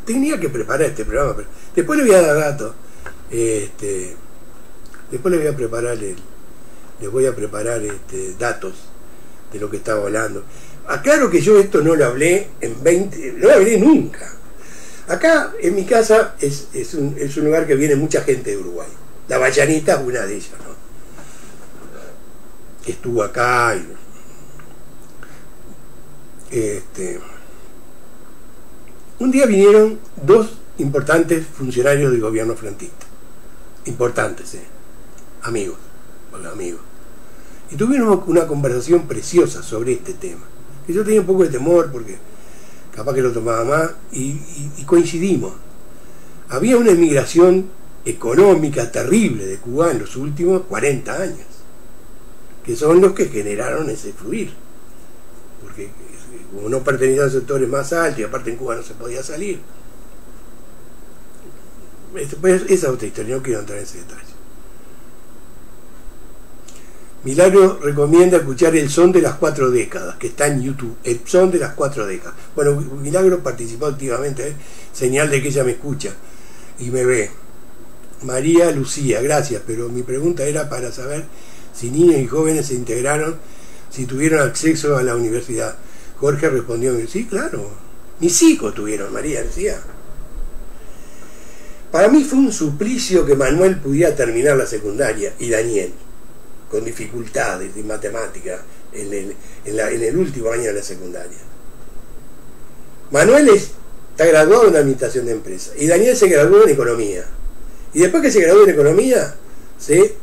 tenía que preparar este programa, pero después le voy a dar datos. Después le voy a preparar datos de lo que estaba hablando. Aclaro que yo esto no lo hablé no lo hablé nunca. Acá en mi casa es un lugar que viene mucha gente de Uruguay. La Vallanita es una de ellas, ¿no? Que estuvo acá un día vinieron dos importantes funcionarios del gobierno frentista, importantes, amigos, y tuvieron una conversación preciosa sobre este tema, que yo tenía un poco de temor porque capaz que lo tomaba más, y coincidimos. Había una emigración económica terrible de Cuba en los últimos 40 años, que son los que generaron ese fluir, porque como no pertenecía a sectores más altos y aparte en Cuba no se podía salir. Pues, esa es otra historia, no quiero entrar en ese detalle. Milagro recomienda escuchar El Son de las 4 décadas, que está en YouTube. El Son de las 4 décadas. Bueno, Milagro participó activamente, señal de que ella me escucha y me ve. María Lucía, gracias, pero mi pregunta era para saber si niños y jóvenes se integraron, si tuvieron acceso a la universidad. Jorge respondió, sí, claro, mis hijos tuvieron, María Lucía. Para mí fue un suplicio que Manuel pudiera terminar la secundaria, y Daniel, con dificultades de matemática en el último año de la secundaria. Manuel está graduado en administración de empresas y Daniel se graduó en economía, y después que se graduó en economía se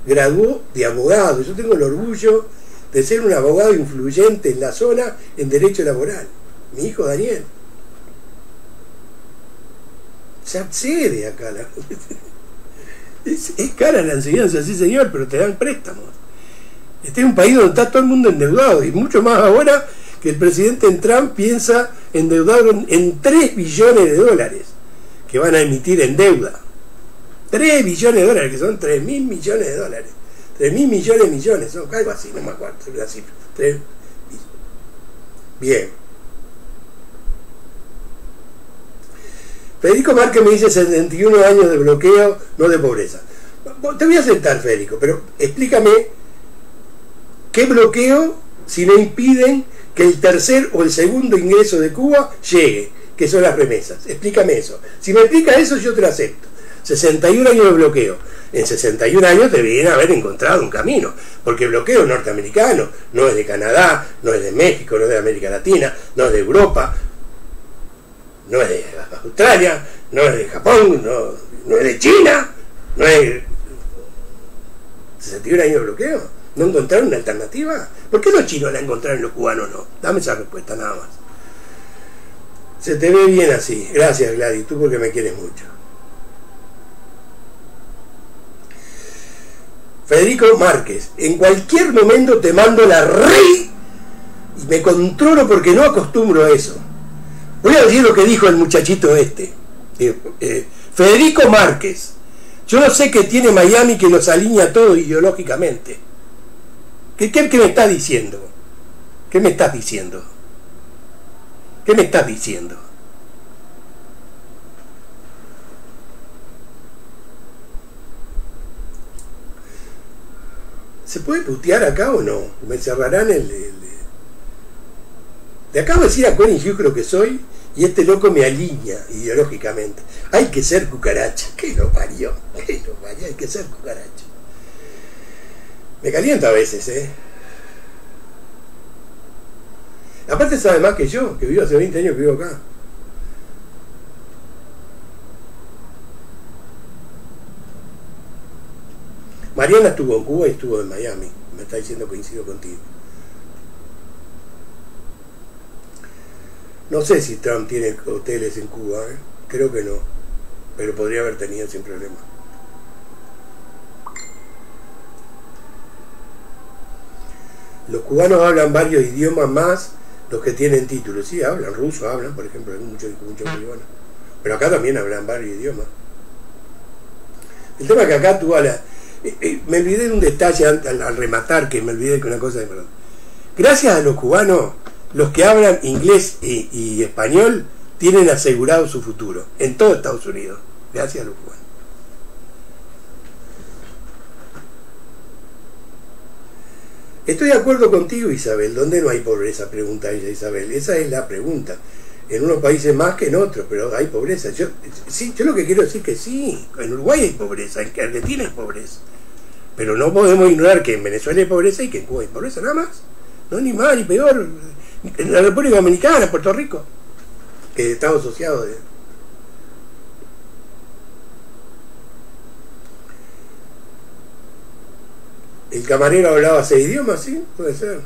graduó de abogado. Yo tengo el orgullo de ser un abogado influyente en la zona en derecho laboral. Mi hijo Daniel se accede acá es cara la enseñanza, sí señor, pero te dan préstamos. Este es un país donde está todo el mundo endeudado, y mucho más ahora que el presidente Trump piensa endeudar en 3 billones de dólares que van a emitir en deuda. 3 billones de dólares, que son 3.000 millones de dólares. 3.000 millones, son algo así, no me acuerdo la cifra. 3. Bien. Federico Márquez me dice 71 años de bloqueo, no de pobreza. Te voy a aceptar, Federico, pero explícame qué bloqueo si no impiden que el tercer o el segundo ingreso de Cuba llegue, que son las remesas. Explícame eso. Si me explica eso, yo te lo acepto. 61 años de bloqueo. En 61 años deberían haber encontrado un camino, porque el bloqueo norteamericano no es de Canadá, no es de México, no es de América Latina, no es de Europa, no es de Australia, no es de Japón, no es de China, no es... 61 años de bloqueo. ¿No encontraron una alternativa? ¿Por qué los chinos la encontraron y los cubanos no? Dame esa respuesta nada más. Se te ve bien así. Gracias, Gladys, tú porque me quieres mucho. Federico Márquez, en cualquier momento te mando la rey y me controlo porque no acostumbro a eso. Voy a decir lo que dijo el muchachito Federico Márquez. Yo no sé qué tiene Miami que los alinea todo ideológicamente. ¿Qué me estás diciendo? ¿Qué me estás diciendo? ¿Qué me estás diciendo? ¿Se puede putear acá o no? ¿Me cerrarán Te acabo de decir a Connie Hughes lo que soy y este loco me alinea ideológicamente. Hay que ser cucaracha. ¿Qué lo parió? ¿Qué lo parió? Hay que ser cucaracha. Me calienta a veces, Aparte sabe más que yo, que vivo hace 20 años que vivo acá. Mariana estuvo en Cuba y estuvo en Miami. Me está diciendo coincido contigo. No sé si Trump tiene hoteles en Cuba, creo que no, pero podría haber tenido sin problema. Los cubanos hablan varios idiomas más los que tienen títulos. Sí, hablan ruso, hablan, por ejemplo, hay muchos cubanos. Pero acá también hablan varios idiomas. El tema es que acá tú hablas... me olvidé de un detalle al rematar, que me olvidé de una cosa de perdón. Gracias a los cubanos, los que hablan inglés y español tienen asegurado su futuro en todo Estados Unidos. Gracias a los cubanos. Estoy de acuerdo contigo, Isabel. ¿Dónde no hay pobreza? Pregunta ella, Isabel. Esa es la pregunta. En unos países más que en otros, pero hay pobreza. Yo lo que quiero decir que sí, en Uruguay hay pobreza, en Argentina hay pobreza. Pero no podemos ignorar que en Venezuela hay pobreza y que en Cuba hay pobreza, nada más. No, ni más, ni peor. En la República Dominicana, Puerto Rico, que estamos asociados. El camarero hablaba 6 idiomas, sí, puede ser.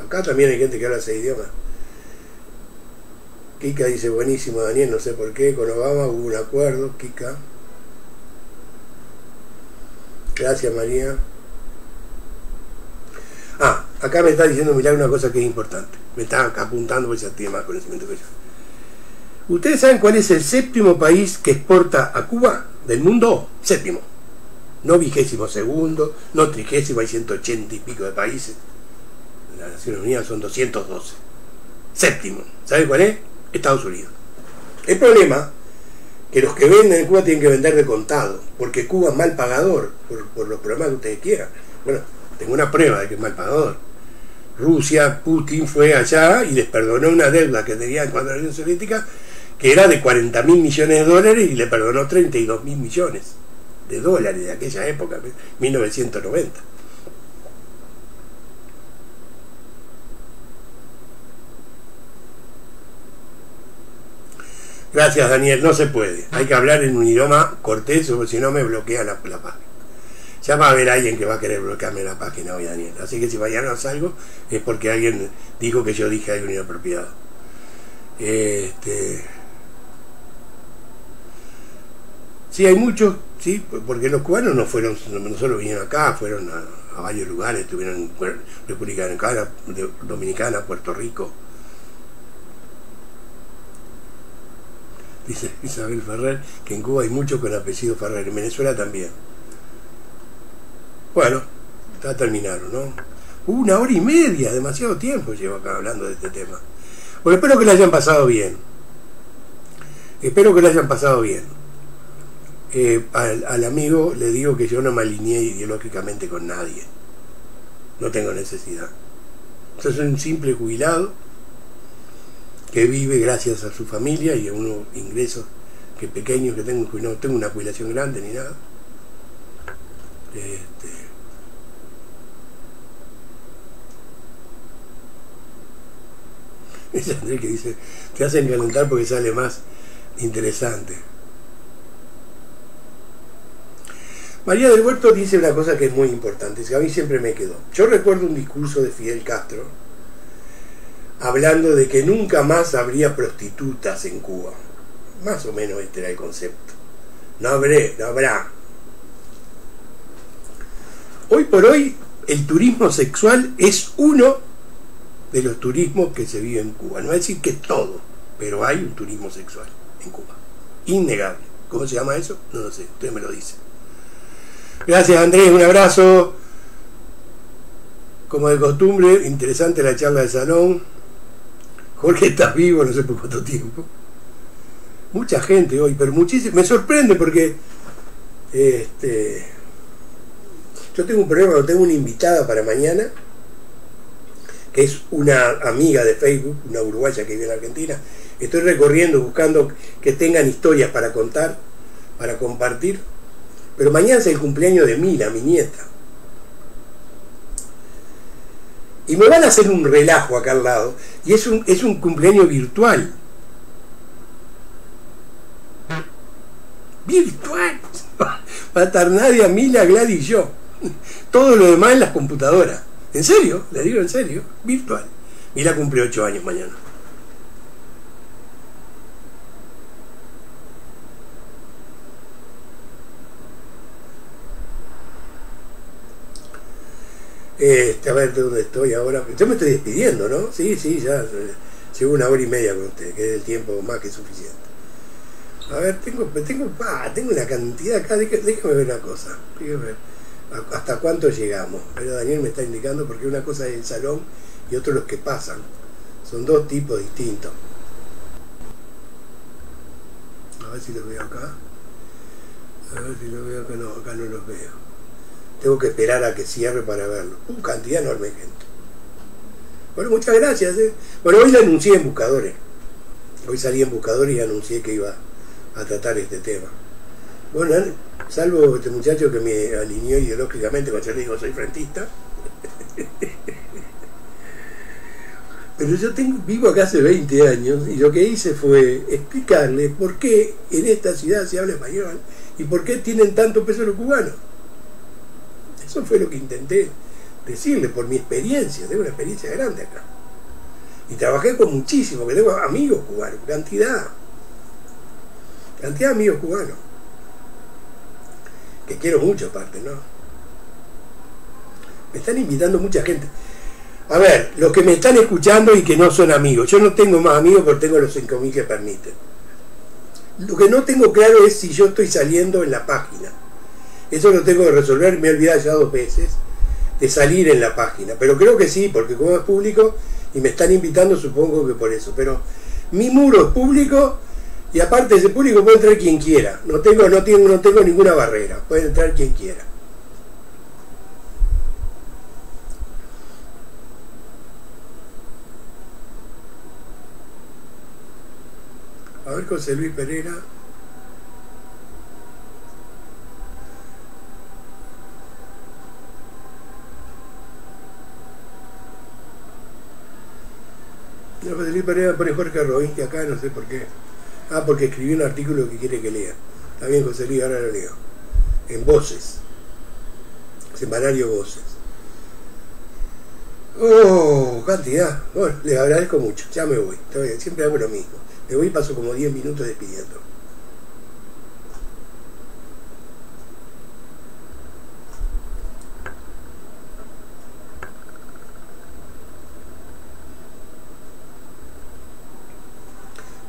Acá también hay gente que habla 6 idiomas. Kika dice, buenísimo Daniel, no sé por qué, con Obama hubo un acuerdo, Kika. Gracias María. Ah, acá me está diciendo Milagro una cosa que es importante. Me está apuntando porque ya tiene más conocimiento que yo. ¿Ustedes saben cuál es el séptimo país que exporta a Cuba del mundo? Séptimo. No 22º, no 30º, hay 180 y pico de países. En las Naciones Unidas son 212. Séptimo. ¿Saben cuál es? Estados Unidos. El problema que los que venden en Cuba tienen que vender de contado, porque Cuba es mal pagador, por los problemas que ustedes quieran. Bueno, tengo una prueba de que es mal pagador. Rusia, Putin fue allá y les perdonó una deuda que tenían cuando la Unión Soviética, que era de 40.000 millones de dólares, y le perdonó 32.000 millones de dólares de aquella época, 1990. Gracias Daniel, no se puede. Hay que hablar en un idioma cortés, o si no me bloquea la página. Ya va a haber alguien que va a querer bloquearme la página hoy, Daniel. Así que si mañana salgo es porque alguien dijo que yo dije algo inapropiado. Sí, hay muchos, sí, porque los cubanos no solo vinieron acá, fueron a varios lugares, estuvieron en República Dominicana, Puerto Rico. Dice Isabel Ferrer que en Cuba hay muchos con apellido Ferrer, en Venezuela también. Bueno, ya terminaron, ¿no? 1 hora y media, demasiado tiempo llevo acá hablando de este tema. Bueno, espero que lo hayan pasado bien. Espero que lo hayan pasado bien. Al amigo le digo que yo no me alineé ideológicamente con nadie. No tengo necesidad. Yo soy un simple jubilado que vive gracias a su familia y a unos ingresos que pequeños que tengo, no tengo una jubilación grande ni nada. Es Andrés que dice, te hacen calentar porque sale más interesante. María del Huerto dice una cosa que es muy importante, que a mí siempre me quedó. Yo recuerdo un discurso de Fidel Castro hablando de que nunca más habría prostitutas en Cuba. Más o menos este era el concepto. No habrá. Hoy por hoy el turismo sexual es uno de los turismos que se vive en Cuba. No voy a decir que todo, pero hay un turismo sexual en Cuba. Innegable. ¿Cómo se llama eso? No lo sé, usted me lo dice. Gracias Andrés, un abrazo. Como de costumbre, interesante la charla de salón. Jorge, ¿estás vivo? No sé por cuánto tiempo. Mucha gente hoy, pero muchísimo. Me sorprende porque yo tengo un problema, tengo una invitada para mañana, que es una amiga de Facebook, una uruguaya que vive en Argentina. Estoy recorriendo, buscando que tengan historias para contar, para compartir. Pero mañana es el cumpleaños de Mila, mi nieta. Y me van a hacer un relajo acá al lado. Y es un cumpleaños virtual. Virtual. Va a estar Nadia, Mila, Gladys y yo. Todo lo demás en las computadoras. ¿En serio? Le digo en serio. Virtual. Mila cumple 8 años mañana. A ver de dónde estoy ahora. Yo me estoy despidiendo, ¿no? Sí, ya llevo 1 hora y media con usted, que es el tiempo más que suficiente. A ver, tengo una cantidad acá. Déjame ver una cosa. Déjame ver hasta cuánto llegamos. Pero Daniel me está indicando, porque una cosa es el salón y otro los que pasan. Son dos tipos distintos. A ver si los veo acá. No, acá no los veo. Tengo que esperar a que cierre para verlo. Cantidad enorme de gente. Bueno, muchas gracias. Bueno, hoy lo anuncié en Buscadores. Hoy salí en Buscadores y anuncié que iba a tratar este tema. Bueno, salvo este muchacho que me alineó ideológicamente cuando yo le digo soy frentista. Pero yo vivo acá hace 20 años y lo que hice fue explicarle por qué en esta ciudad se habla español y por qué tienen tanto peso los cubanos. Eso fue lo que intenté decirle por mi experiencia. Tengo una experiencia grande acá. Y trabajé con muchísimos, que tengo amigos cubanos, cantidad de amigos cubanos, que quiero mucho aparte, ¿no? Me están invitando mucha gente. A ver, los que me están escuchando y que no son amigos, yo no tengo más amigos porque tengo los 5.000 que permiten. Lo que no tengo claro es si yo estoy saliendo en la página. Eso lo tengo que resolver, me he olvidado ya 2 veces de salir en la página, pero creo que sí, porque como es público y me están invitando, supongo que por eso. Pero mi muro es público y aparte de ese público puede entrar quien quiera. No tengo ninguna barrera, puede entrar quien quiera. A ver, José Luis Pereira. No, José Luis Pereira pone Jorge Rovinski acá, no sé por qué. Ah, porque escribí un artículo que quiere que lea. Está bien, José Luis, ahora lo leo. En Voces. Semanario Voces. Oh, cantidad. Bueno, les agradezco mucho. Ya me voy. Siempre hago lo mismo. Me voy y paso como 10 minutos despidiendo.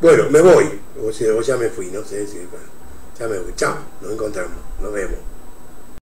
Bueno, me voy. O sea, o ya me fui, no sé si. Ya me voy. Chao. Nos encontramos. Nos vemos.